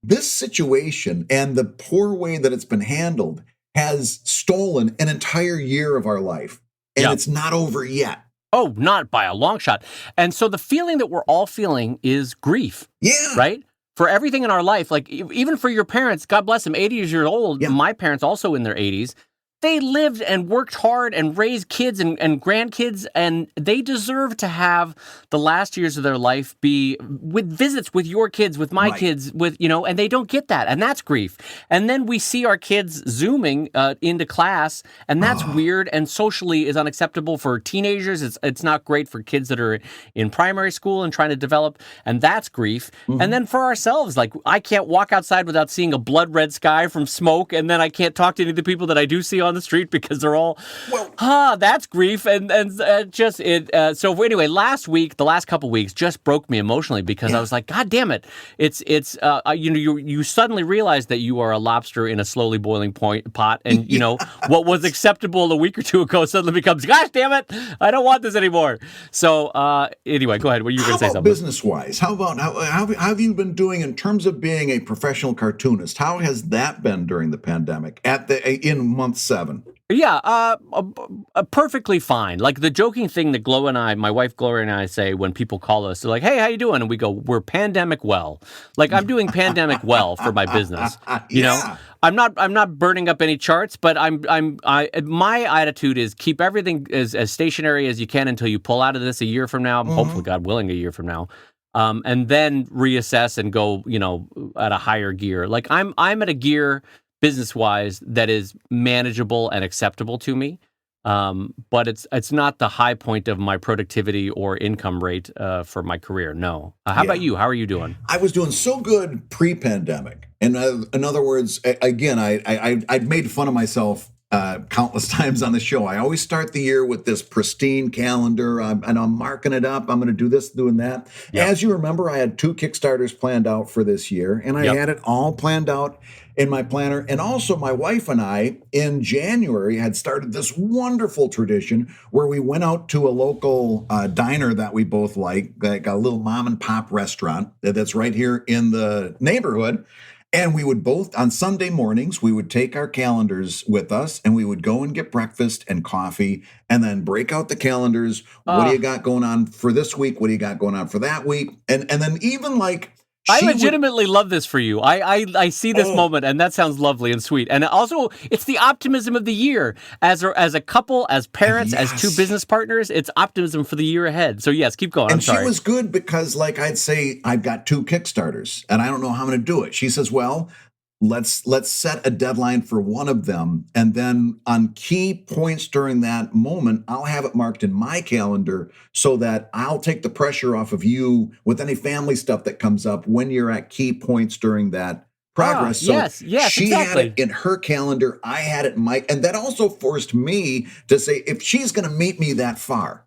this situation and the poor way that it's been handled has stolen an entire year of our life. And it's not over yet. Oh, not by a long shot. And so the feeling that we're all feeling is grief. Yeah. Right? For everything in our life, like even for your parents, God bless them, 80 years old, my parents also in their 80s, they lived and worked hard and raised kids and grandkids, and they deserve to have the last years of their life be with visits with your kids, with my kids, with, and they don't get that. And that's grief. And then we see our kids Zooming into class, and that's weird and socially is unacceptable for teenagers. It's not great for kids that are in primary school and trying to develop, and that's grief. Mm-hmm. And then for ourselves, like I can't walk outside without seeing a blood red sky from smoke, and then I can't talk to any of the people that I do see on the street because they're all, that's grief. And so anyway, last week, the last couple weeks just broke me emotionally because I was like, God damn it. You suddenly realize that you are a lobster in a slowly boiling pot. And, what was acceptable a week or two ago suddenly becomes, gosh damn it, I don't want this anymore. So anyway, go ahead. Were you going to say something? Business-wise, how have you been doing in terms of being a professional cartoonist? How has that been during the pandemic in month 7? Yeah, perfectly fine. Like the joking thing that my wife Gloria and I say when people call us, they're like, "Hey, how you doing?" And we go, "We're pandemic well." Like I'm doing pandemic well for my business. You know, I'm not burning up any charts, but my attitude is keep everything as stationary as you can until you pull out of this a year from now. Hopefully, God willing, a year from now. And then reassess and go, at a higher gear. Like I'm at a gear business-wise that is manageable and acceptable to me, but it's not the high point of my productivity or income rate for my career. No. How about you? How are you doing? I was doing so good pre-pandemic. And in other words, again, I'd made fun of myself countless times on the show. I always start the year with this pristine calendar, and I'm marking it up. I'm going to do this, doing that. Yep. As you remember, I had 2 Kickstarters planned out for this year, and I had it all planned out in my planner. And also my wife and I in January had started this wonderful tradition where we went out to a local diner that we both like a little mom and pop restaurant that's right here in the neighborhood. And we would both, on Sunday mornings, we would take our calendars with us and we would go and get breakfast and coffee and then break out the calendars. What do you got going on for this week? What do you got going on for that week? And then even like, I legitimately love this for you. I see this moment, and that sounds lovely and sweet. And also, it's the optimism of the year. As a couple, as parents, as 2 business partners, it's optimism for the year ahead. So yes, keep going. And she was good because, like I'd say, I've got 2 Kickstarters, and I don't know how I'm going to do it. She says, well, let's set a deadline for one of them, and then on key points during that moment, I'll have it marked in my calendar so that I'll take the pressure off of you with any family stuff that comes up when you're at key points during that progress. So she had it in her calendar, I had it in my, and that also forced me to say, if she's going to meet me that far,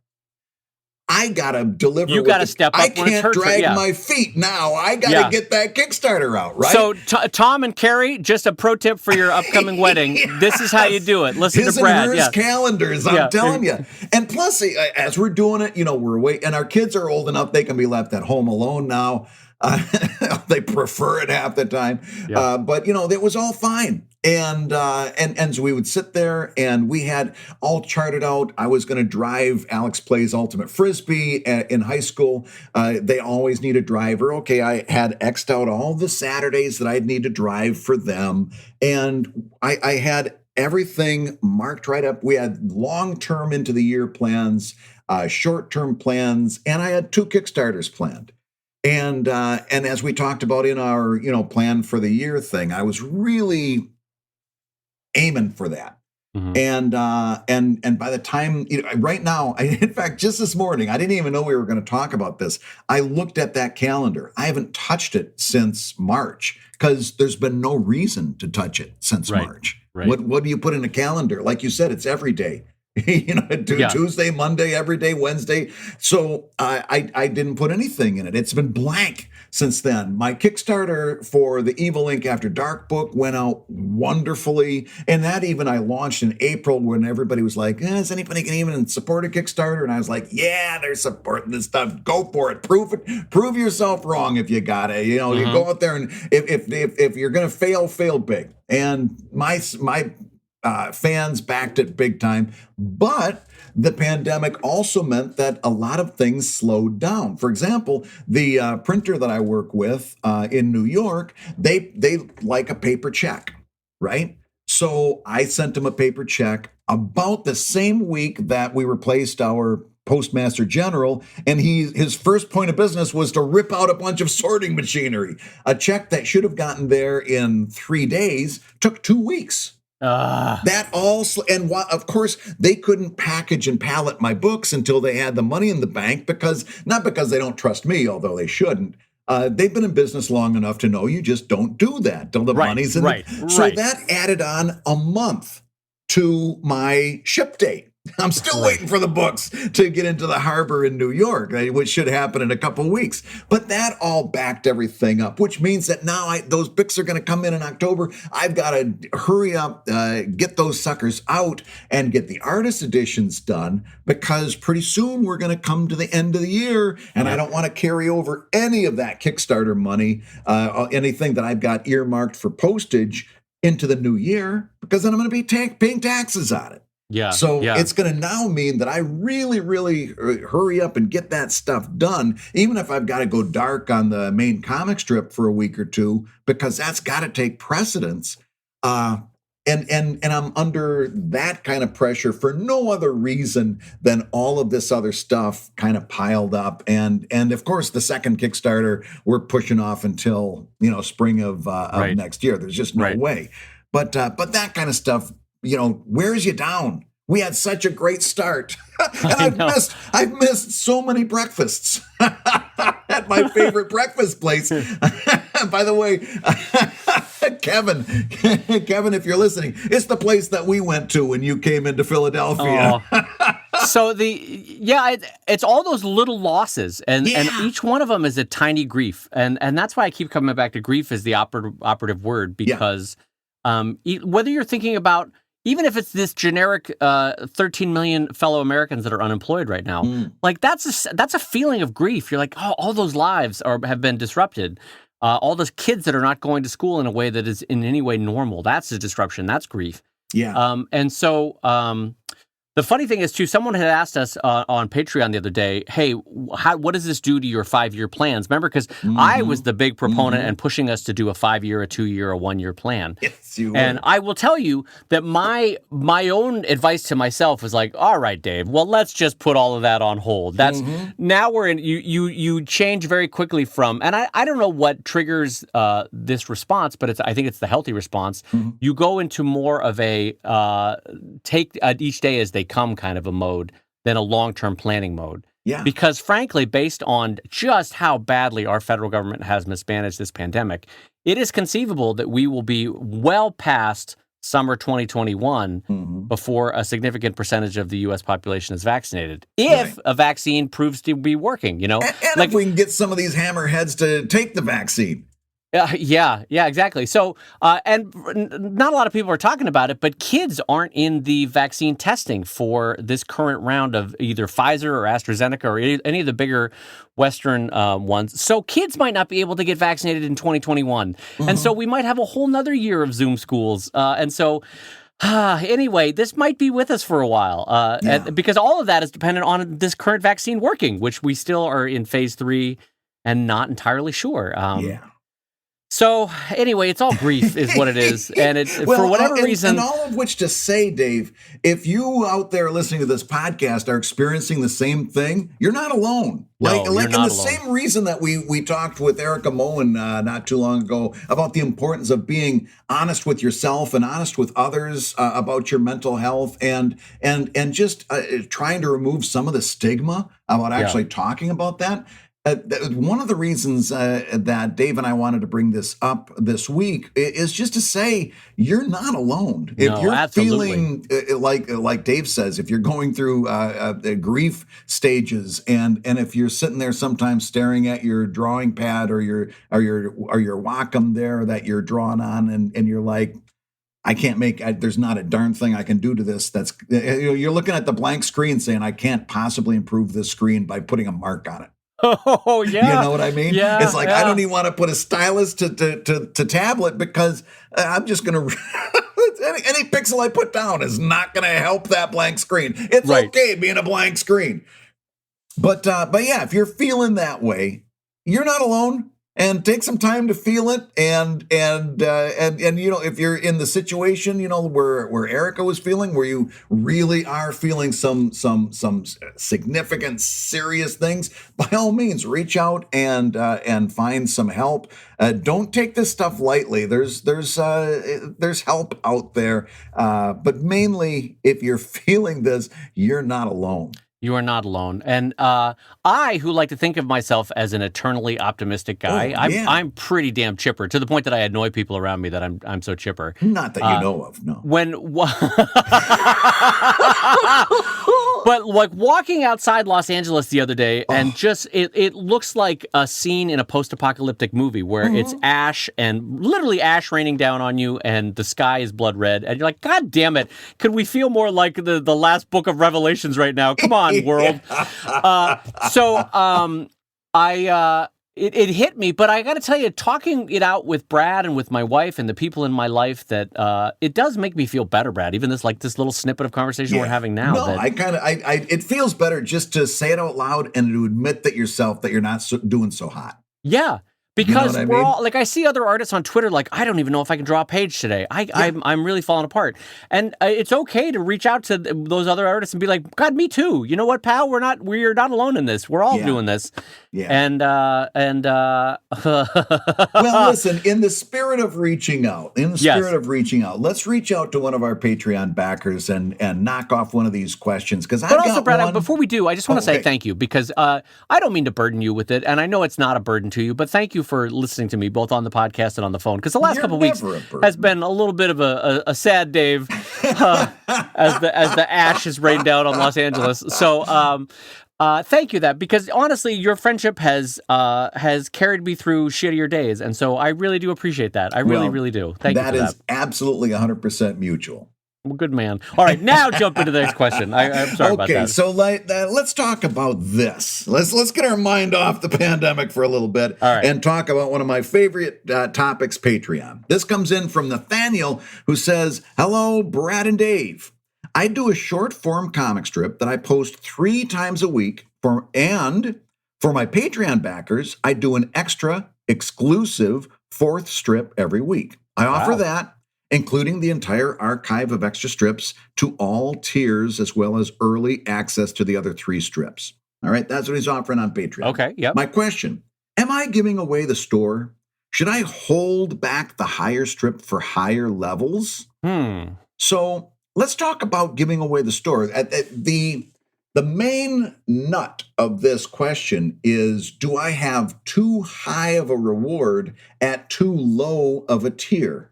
I gotta deliver. You gotta step up. I can't drag my feet now. I gotta get that Kickstarter out, right? So, Tom and Carrie, just a pro tip for your upcoming wedding. This is how you do it. Listen to Brad. His calendars. I'm telling you. And plus, as we're doing it, we're away, and our kids are old enough; they can be left at home alone now. They prefer it half the time. Yeah. But it was all fine. And so we would sit there, and we had all charted out. I was going to drive Alex Plays Ultimate Frisbee in high school. They always need a driver. Okay, I had X'd out all the Saturdays that I'd need to drive for them. And I had everything marked right up. We had long-term into the year plans, short-term plans, and I had 2 Kickstarters planned. And as we talked about in our plan for the year thing, I was really aiming for that. And by the time, right now, in fact, just this morning, I didn't even know we were going to talk about this. I looked at that calendar. I haven't touched it since March because there's been no reason to touch it since March. Right. What do you put in a calendar? Like you said, it's every day. Tuesday, Monday, every day, Wednesday. So I didn't put anything in it. It's been blank since then. My Kickstarter for the Evil Ink After Dark book went out wonderfully. And that even I launched in April when everybody was like, is anybody can even support a Kickstarter? And I was like, yeah, they're supporting this stuff. Go for it. Prove yourself wrong if you got it. You go out there, and if you're going to fail big. And my fans backed it big time, but the pandemic also meant that a lot of things slowed down. For example, the printer that I work with in New York, they like a paper check, right? So I sent them a paper check about the same week that we replaced our Postmaster General, and his first point of business was to rip out a bunch of sorting machinery. A check that should have gotten there in 3 days took 2 weeks. That all, and of course they couldn't package and pallet my books until they had the money in the bank, not because they don't trust me, although they shouldn't. They've been in business long enough to know you just don't do that till the money's in. So that added on a month to my ship date. I'm still waiting for the books to get into the harbor in New York, which should happen in a couple weeks. But that all backed everything up, which means that now those books are going to come in October. I've got to hurry up, get those suckers out and get the artist editions done, because pretty soon we're going to come to the end of the year, and I don't want to carry over any of that Kickstarter money, anything that I've got earmarked for postage into the new year, because then I'm going to be paying taxes on it. So it's going to now mean that I really, really hurry up and get that stuff done, even if I've got to go dark on the main comic strip for a week or two, because that's got to take precedence. And I'm under that kind of pressure for no other reason than all of this other stuff kind of piled up. And of course, the second Kickstarter we're pushing off until spring of next year. There's just no way. But that kind of stuff, wears you down. We had such a great start. And I've missed so many breakfasts at my favorite breakfast place. By the way, Kevin, if you're listening, it's the place that we went to when you came into Philadelphia. So it's all those little losses, and each one of them is a tiny grief, and that's why I keep coming back to grief as the operative word, because whether you're thinking about, even if it's this generic 13 million fellow Americans that are unemployed right now, like that's a feeling of grief. You're like, oh, all those lives have been disrupted. All those kids that are not going to school in a way that is in any way normal. That's a disruption. That's grief. And so the funny thing is, too, someone had asked us on Patreon the other day, hey, what does this do to your 5-year plans? Remember, because I was the big proponent and pushing us to do a 5-year, a 2-year, a 1-year plan. Yes, you were. And I will tell you that my own advice to myself was like, all right, Dave, well, let's just put all of that on hold. That's now we're in, you change very quickly from, and I don't know what triggers this response, but I think it's the healthy response. You go into more of a take each day as they come kind of a mode than a long-term planning mode. Because frankly, based on just how badly our federal government has mismanaged this pandemic, it is conceivable that we will be well past summer 2021 before a significant percentage of the U.S. population is vaccinated. If a vaccine proves to be working, And if we can get some of these hammerheads to take the vaccine. Yeah, exactly. So, and not a lot of people are talking about it, but kids aren't in the vaccine testing for this current round of either Pfizer or AstraZeneca or any of the bigger Western ones. So kids might not be able to get vaccinated in 2021. And so we might have a whole nother year of Zoom schools. And so anyway, this might be with us for a while because all of that is dependent on this current vaccine working, which we still are in phase 3 and not entirely sure. So anyway, it's all grief is what it is. And it's for whatever reason. And all of which to say, Dave, if you out there listening to this podcast are experiencing the same thing, you're not alone. No, like in the same reason that we talked with Erica Moen not too long ago about the importance of being honest with yourself and honest with others about your mental health and just trying to remove some of the stigma about actually talking about that. One of the reasons that Dave and I wanted to bring this up this week is just to say you're not alone. If you're absolutely. feeling like Dave says, if you're going through grief stages, and if you're sitting there sometimes staring at your drawing pad or your Wacom there that you're drawing on, and you're like, I can't there's not a darn thing I can do to this. You're looking at the blank screen saying, I can't possibly improve this screen by putting a mark on it. Oh, yeah. You know what I mean? Yeah, it's like, I don't even want to put a stylus to tablet because I'm just going to, any pixel I put down is not going to help that blank screen. It's okay being a blank screen. But yeah, if you're feeling that way, you're not alone. And take some time to feel it, and if you're in the situation, where Erica was feeling, where you really are feeling some significant, serious things, by all means, reach out and find some help. Don't take this stuff lightly. There's help out there, but mainly if you're feeling this, you're not alone. You are not alone. And I, who like to think of myself as an eternally optimistic guy, I'm pretty damn chipper, to the point that I annoy people around me that I'm so chipper. Not that you know of, no. But like walking outside Los Angeles the other day, and just it looks like a scene in a post-apocalyptic movie where it's ash and literally ash raining down on you, and the sky is blood red, and you're like, God damn it! Could we feel more like the last book of Revelations right now? Come on, world. It hit me, but I got to tell you, talking it out with Brad and with my wife and the people in my life, that it does make me feel better, Brad. Even this little snippet of conversation we're having now. No, it feels better just to say it out loud and to admit that you're not doing so hot. Yeah. Because we're all like, I see other artists on Twitter like, I don't even know if I can draw a page today. I'm really falling apart, and it's okay to reach out to those other artists and be like, God, me too. You know what, pal? We're not alone in this. We're all doing this. Yeah. And well, listen. In the spirit of reaching out, let's reach out to one of our Patreon backers and knock off one of these questions. But also, Brad, before we do, I just want to say thank you, because I don't mean to burden you with it, and I know it's not a burden to you, but thank you for listening to me both on the podcast and on the phone, because the last couple of weeks has been a little bit of a sad Dave as the ash has rained down on Los Angeles. So thank you because honestly, your friendship has carried me through shittier days, and so I really do appreciate that. I really do. Thank you for that. That is absolutely 100% mutual. Good man. All right, now jump into the next question. I'm sorry about that. Okay, so let's talk about this. Let's get our mind off the pandemic for a little bit and talk about one of my favorite topics, Patreon. This comes in from Nathaniel, who says, "Hello, Brad and Dave. I do a short form comic strip that I post 3 times a week for my Patreon backers, I do an extra exclusive 4th strip every week. I offer that, including the entire archive of extra strips, to all tiers, as well as early access to the other 3 strips. All right, that's what he's offering on Patreon. Okay, yep. My question, am I giving away the store? Should I hold back the higher strip for higher levels? So let's talk about giving away the store. The main nut of this question is, do I have too high of a reward at too low of a tier?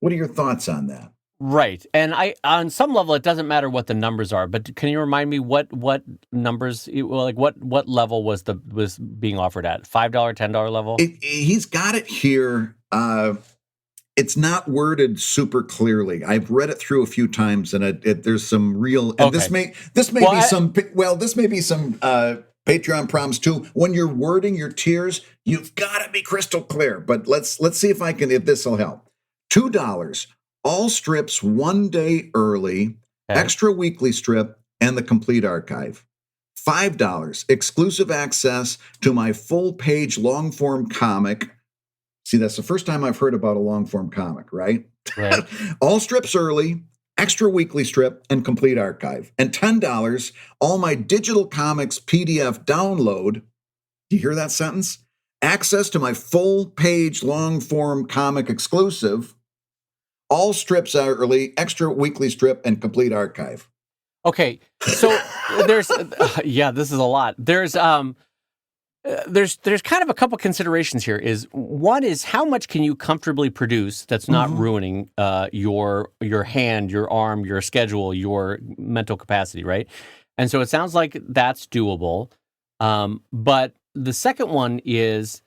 What are your thoughts on that? Right. And on some level, it doesn't matter what the numbers are, but can you remind me what numbers, well, like what level was being offered at? $5, $10 level? He's got it here. It's not worded super clearly. I've read it through a few times, and there's some real. And Okay. this may Well, be some. Well, this may be some Patreon problems too. When you're wording your tiers, you've got to be crystal clear. But let's see if this will help. $2, all strips 1 day early, Okay. extra weekly strip, and the complete archive. $5, exclusive access to my full page long form comic. See, that's the first time I've heard about a long form comic, right? Right. All strips early, extra weekly strip, and complete archive. And $10, all my digital comics PDF download. Do you hear that sentence? Access to my full page long form comic exclusive. All strips are early, extra weekly strip, and complete archive. Okay. So there's, yeah, this is a lot. There's kind of a couple considerations here. One is how much can you comfortably produce that's not ruining your hand, your arm, your schedule, your mental capacity, right? And so it sounds like that's doable. But the second one is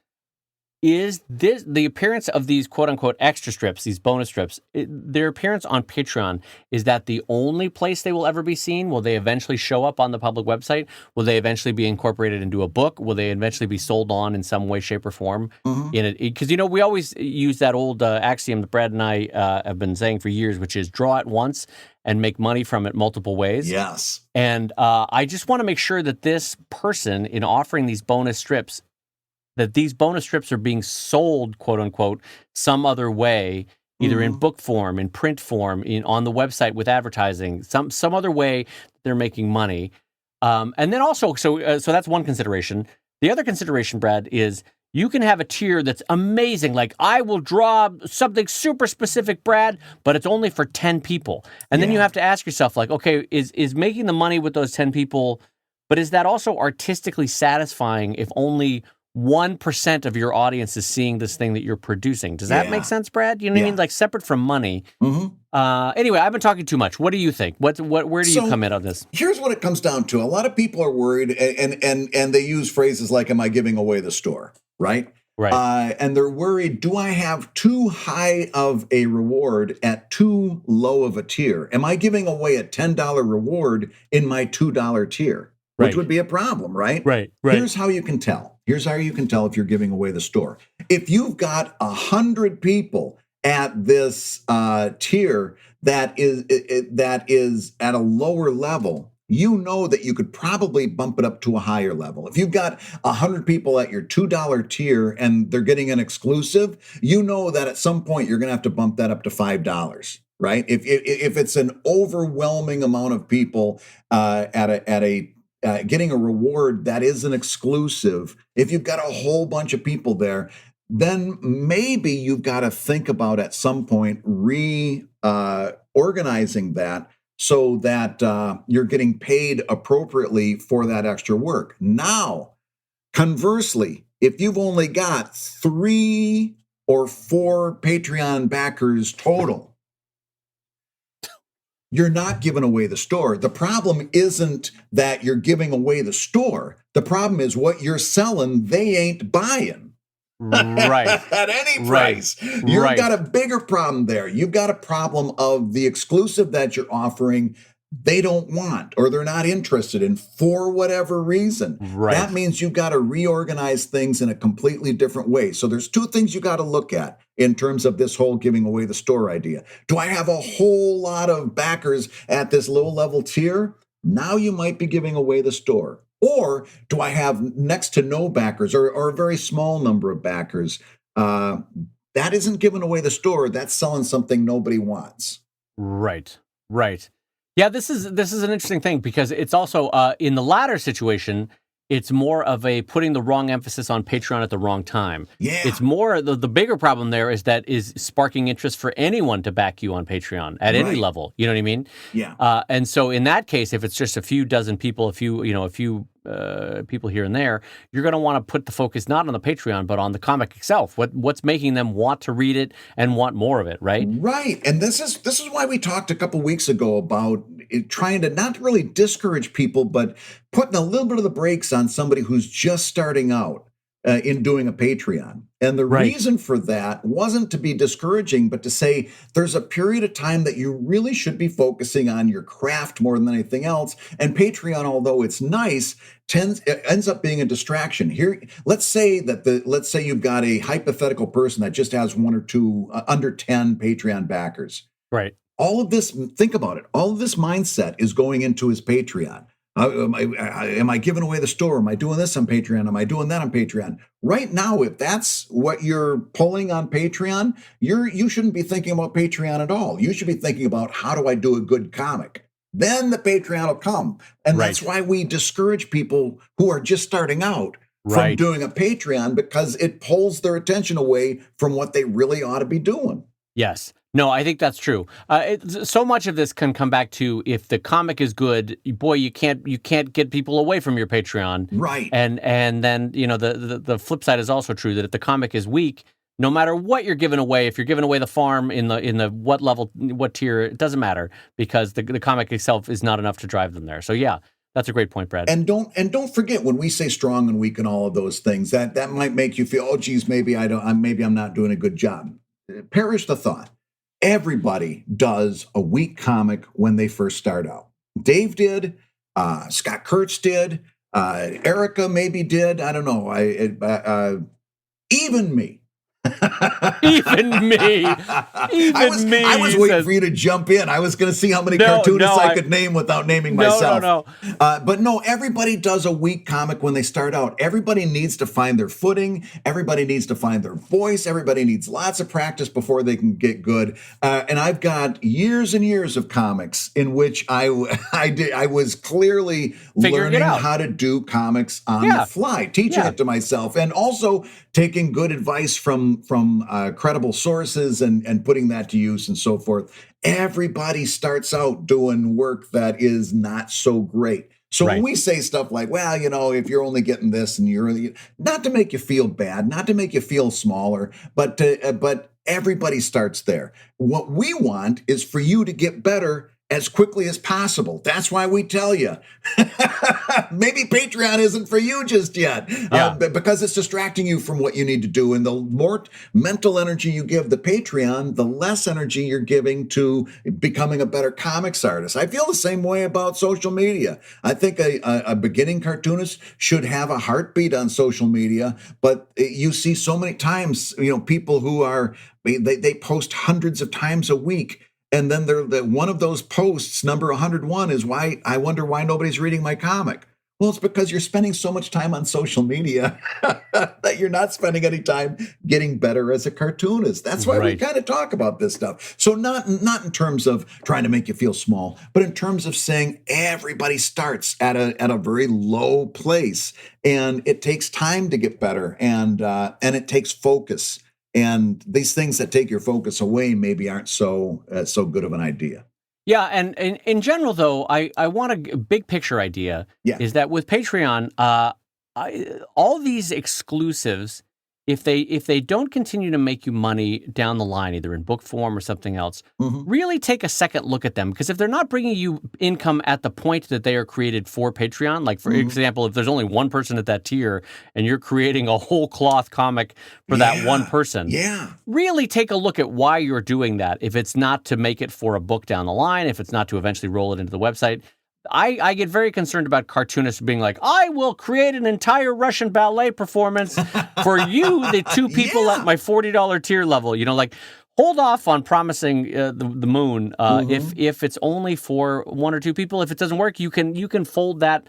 this the appearance of these quote unquote extra strips, these bonus strips, their appearance on Patreon, is that the only place they will ever be seen? Will they eventually show up on the public website? Will they eventually be incorporated into a book? Will they eventually be sold on in some way, shape, or form? In it, because we always use that old axiom that Brad and I have been saying for years, which is draw it once and make money from it multiple ways. Yes. And I just want to make sure that this person, in offering these bonus strips, that these bonus strips are being sold, quote unquote, some other way, either in book form, in print form, on the website with advertising, some other way they're making money. And then also, so that's one consideration. The other consideration, Brad, is you can have a tier that's amazing. Like, I will draw something super specific, Brad, but it's only for 10 people. And then you have to ask yourself, like, okay, is making the money with those 10 people, but is that also artistically satisfying if only 1% of your audience is seeing this thing that you're producing? Does that make sense, Brad? You know what I mean? Like, separate from money. Anyway, I've been talking too much. What do you think? Where do you come in on this? Here's what it comes down to. A lot of people are worried, and they use phrases like, am I giving away the store? Right? Right. And they're worried, do I have too high of a reward at too low of a tier? Am I giving away a $10 reward in my $2 tier? Which would be a problem, right? Right. Here's how you can tell. Here's how you can tell if you're giving away the store. If you've got 100 people at this tier that is at a lower level, you know that you could probably bump it up to a higher level. If you've got 100 people at your $2 tier and they're getting an exclusive, you know that at some point you're going to have to bump that up to $5. Right? If it's an overwhelming amount of people getting a reward that is an exclusive, if you've got a whole bunch of people there, then maybe you've got to think about at some point organizing that so that you're getting paid appropriately for that extra work. Now, conversely, if you've only got 3 or 4 Patreon backers total, you're not giving away the store. The problem isn't that you're giving away the store. The problem is what you're selling, they ain't buying. Right. At any price. You've got a bigger problem there. You've got a problem of the exclusive that you're offering, they don't want or they're not interested in for whatever reason. Right. That means you've got to reorganize things in a completely different way. So there's 2 things you got to look at in terms of this whole giving away the store idea. Do I have a whole lot of backers at this low level tier? Now you might be giving away the store. Or do I have next to no backers or a very small number of backers? That isn't giving away the store. That's selling something nobody wants. Right. Yeah, this is an interesting thing because it's also in the latter situation, it's more of a putting the wrong emphasis on Patreon at the wrong time. Yeah. It's more, the bigger problem there is that is sparking interest for anyone to back you on Patreon at any level. You know what I mean? Yeah. And so in that case, if it's just a few dozen people, a few people here and there, you're going to want to put the focus not on the Patreon, but on the comic itself. What's making them want to read it and want more of it, right? Right. And this is why we talked a couple weeks ago about trying to not really discourage people, but putting a little bit of the brakes on somebody who's just starting out in doing a Patreon. And the reason for that wasn't to be discouraging, but to say there's a period of time that you really should be focusing on your craft more than anything else. And Patreon, although it's nice, ends up being a distraction. Here, let's say you've got a hypothetical person that just has one or two under 10 Patreon backers. Right. All of this, think about it, all of this mindset is going into his Patreon. Am I giving away the store? Am I doing this on Patreon? Am I doing that on Patreon? Right now, if that's what you're pulling on Patreon, you shouldn't be thinking about Patreon at all. You should be thinking about, how do I do a good comic? Then the Patreon will come. And that's why we discourage people who are just starting out from doing a Patreon, because it pulls their attention away from what they really ought to be doing. Yes. No, I think that's true. So much of this can come back to, if the comic is good, boy, you can't get people away from your Patreon. Right. And then, the flip side is also true, that if the comic is weak, no matter what you're giving away, if you're giving away the farm in the what level, what tier, it doesn't matter, because the comic itself is not enough to drive them there. So yeah, that's a great point, Brad. And don't forget, when we say strong and weak and all of those things, that might make you feel, oh geez, maybe I'm not doing a good job. Perish the thought. Everybody does a weak comic when they first start out. Dave did, Scott Kurtz did, Erica maybe did. I don't know. Even me. Even me. I was waiting for you to jump in. I was going to see how many cartoonists I could name without naming myself. No. But no, everybody does a weak comic when they start out. Everybody needs to find their footing. Everybody needs to find their voice. Everybody needs lots of practice before they can get good. And I've got years and years of comics in which I was clearly learning how to do comics on the fly, teaching it to myself, and also taking good advice from credible sources and putting that to use and so forth. Everybody starts out doing work that is not so great. So when we say stuff like, well, if you're only getting this, and you're not to make you feel bad, not to make you feel smaller, but everybody starts there. What we want is for you to get better as quickly as possible. That's why we tell you, maybe Patreon isn't for you just yet, because it's distracting you from what you need to do. And the more mental energy you give the Patreon, the less energy you're giving to becoming a better comics artist. I feel the same way about social media. I think a beginning cartoonist should have a heartbeat on social media, but you see so many times, people who they post hundreds of times a week. And then one of those posts, number 101, is why I wonder why nobody's reading my comic. Well, it's because you're spending so much time on social media that you're not spending any time getting better as a cartoonist. That's why we kind of talk about this stuff. So not in terms of trying to make you feel small, but in terms of saying everybody starts at a very low place, and it takes time to get better, and it takes focus. And these things that take your focus away maybe aren't so good of an idea. Yeah, and in general, though, I want a big picture idea is that with Patreon, all these exclusives, if they don't continue to make you money down the line, either in book form or something else, really take a second look at them. Because if they're not bringing you income at the point that they are created for Patreon, like for example, if there's only one person at that tier and you're creating a whole cloth comic for that one person, really take a look at why you're doing that. If it's not to make it for a book down the line, if it's not to eventually roll it into the website. I get very concerned about cartoonists being like, I will create an entire Russian ballet performance for you, the two people at my $40 tier level. Hold off on promising the moon if it's only for one or two people. If it doesn't work, you can fold that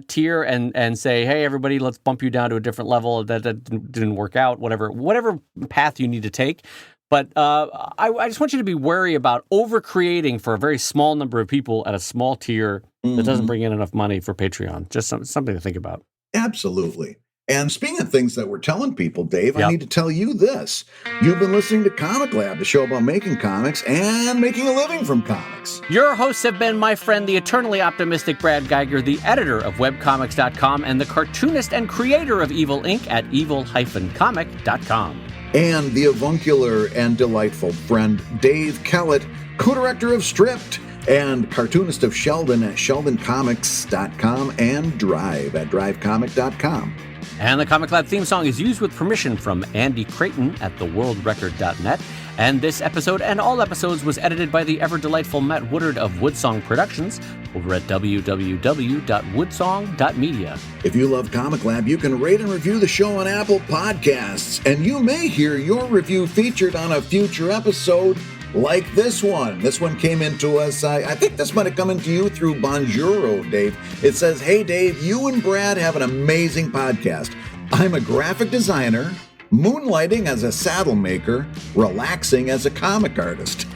tier and say, hey, everybody, let's bump you down to a different level. That didn't work out. Whatever path you need to take. But I just want you to be wary about over-creating for a very small number of people at a small tier that doesn't bring in enough money for Patreon. Just something to think about. Absolutely. And speaking of things that we're telling people, Dave, I Yep. need to tell you this. You've been listening to ComicLab, the show about making comics and making a living from comics. Your hosts have been my friend, the eternally optimistic Brad Geiger, the editor of webcomics.com and the cartoonist and creator of Evil Inc. at evil-comic.com. And the avuncular and delightful friend, Dave Kellett, co-director of Stripped and cartoonist of Sheldon at sheldoncomics.com and Drive at drivecomic.com. And the Comic Lab theme song is used with permission from Andy Creighton at theworldrecord.net. And this episode and all episodes was edited by the ever-delightful Matt Woodard of Woodsong Productions over at www.woodsong.media. If you love Comic Lab, you can rate and review the show on Apple Podcasts, and you may hear your review featured on a future episode like this one. This one came into us, I think this might have come into you through Bonjoro, Dave. It says, "Hey, Dave, you and Brad have an amazing podcast. I'm a graphic designer, moonlighting as a saddle maker, relaxing as a comic artist."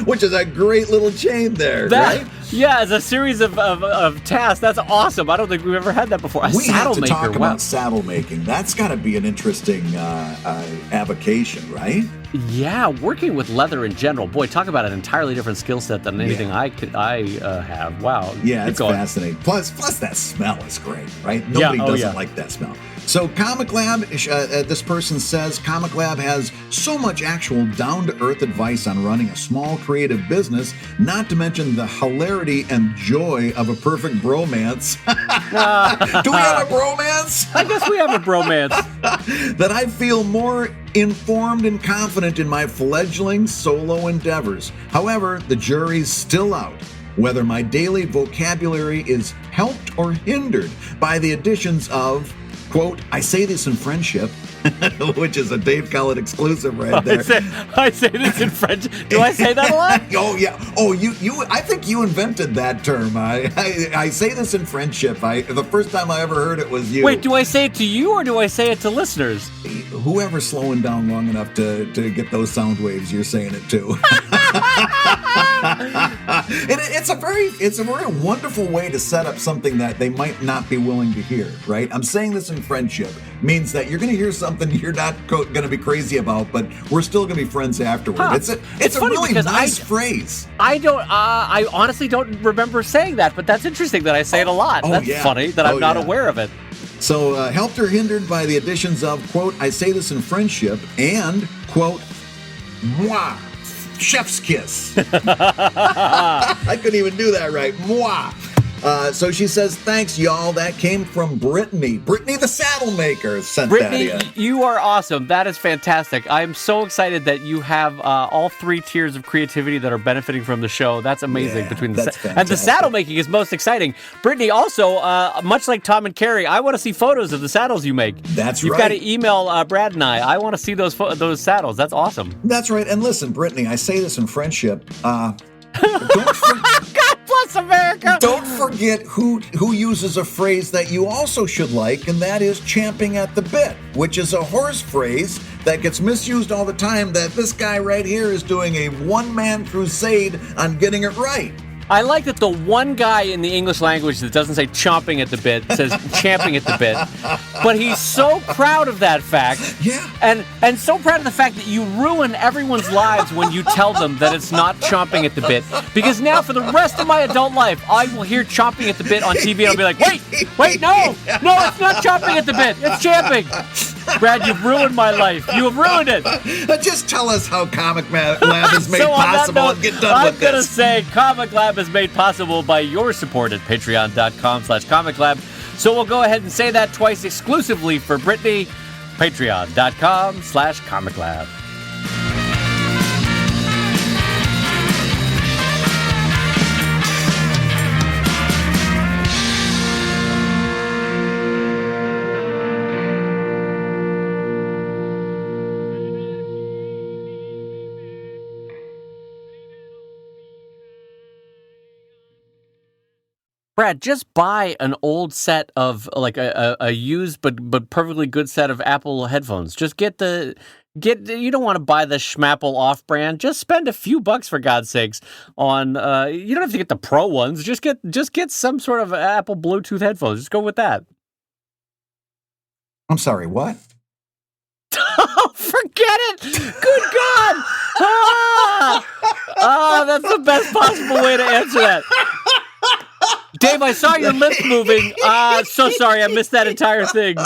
which is a great little chain there, right? Yeah, as a series of tasks. That's awesome. I don't think we've ever had that before. We have to maker. talk Wow. about saddle making. That's got to be an interesting avocation, right? Yeah, working with leather in general. Boy, talk about an entirely different skill set than anything I have. Wow. Yeah, Keep it's going. fascinating. Plus that smell is great, right? Nobody doesn't like that smell. So Comic Lab, this person says, Comic Lab has so much actual down-to-earth advice on running a small creative business, not to mention the hilarity and joy of a perfect bromance. Do we have a bromance? I guess we have a bromance. That I feel more informed and confident in my fledgling solo endeavors. However, the jury's still out whether my daily vocabulary is helped or hindered by the additions of, quote, I say this in friendship, which is a Dave Collett exclusive right there. I say this in French. Do I say that a lot? Oh, yeah. Oh, you. I think you invented that term. I say this in friendship. The first time I ever heard it was you. Wait, do I say it to you or do I say it to listeners? Whoever's slowing down long enough to get those sound waves, you're saying it to. It's a very wonderful way to set up something that they might not be willing to hear, right? I'm saying this in friendship means that you're going to hear something you're not going to be crazy about, but we're still going to be friends afterward. Huh. It's a really nice I phrase. I honestly don't remember saying that, but that's interesting that I say it a lot. Oh, That's yeah. funny that I'm not aware of it. So helped or hindered by the additions of, quote, I say this in friendship, and, quote, moi, chef's kiss. I couldn't even do that right. Moi. So she says, thanks, y'all. That came from Brittany. Brittany the Saddle Maker sent Brittany, that in. you are awesome. That is fantastic. I'm so excited that you have all three tiers of creativity that are benefiting from the show. That's amazing. Yeah, Between that's and the saddle making is most exciting. Brittany, also, much like Tom and Carrie, I want to see photos of the saddles you make. That's You've right. got to email Brad and I want to see those saddles. That's awesome. That's right. And listen, Brittany, I say this in friendship. Don't God bless America. Don't forget who uses a phrase that you also should like, and that is champing at the bit, which is a horse phrase that gets misused all the time, that this guy right here is doing a one-man crusade on getting it right. I like that the one guy in the English language that doesn't say chomping at the bit says champing at the bit. But he's so proud of that fact. Yeah. And so proud of the fact that you ruin everyone's lives when you tell them that it's not chomping at the bit. Because now for the rest of my adult life, I will hear chomping at the bit on TV and I'll be like, wait, no, it's not chomping at the bit. It's champing. Brad, you've ruined my life. You have ruined it. Just tell us how Comic Lab is made So on that possible note, and get done with I'm going to this. say Comic Lab is made possible by your support at patreon.com/comiclab. So we'll go ahead and say that twice exclusively for Brittany, patreon.com/comiclab. Brad, just buy an old set of like a used but perfectly good set of Apple headphones. Just get the You don't want to buy the Schmapple off-brand. Just spend a few bucks, for God's sakes, on. You don't have to get the Pro ones. Just get some sort of Apple Bluetooth headphones. Just go with that. I'm sorry, what? Oh, forget it! Good God! That's the best possible way to answer that. Dave, I saw your lips moving. So sorry, I missed that entire thing.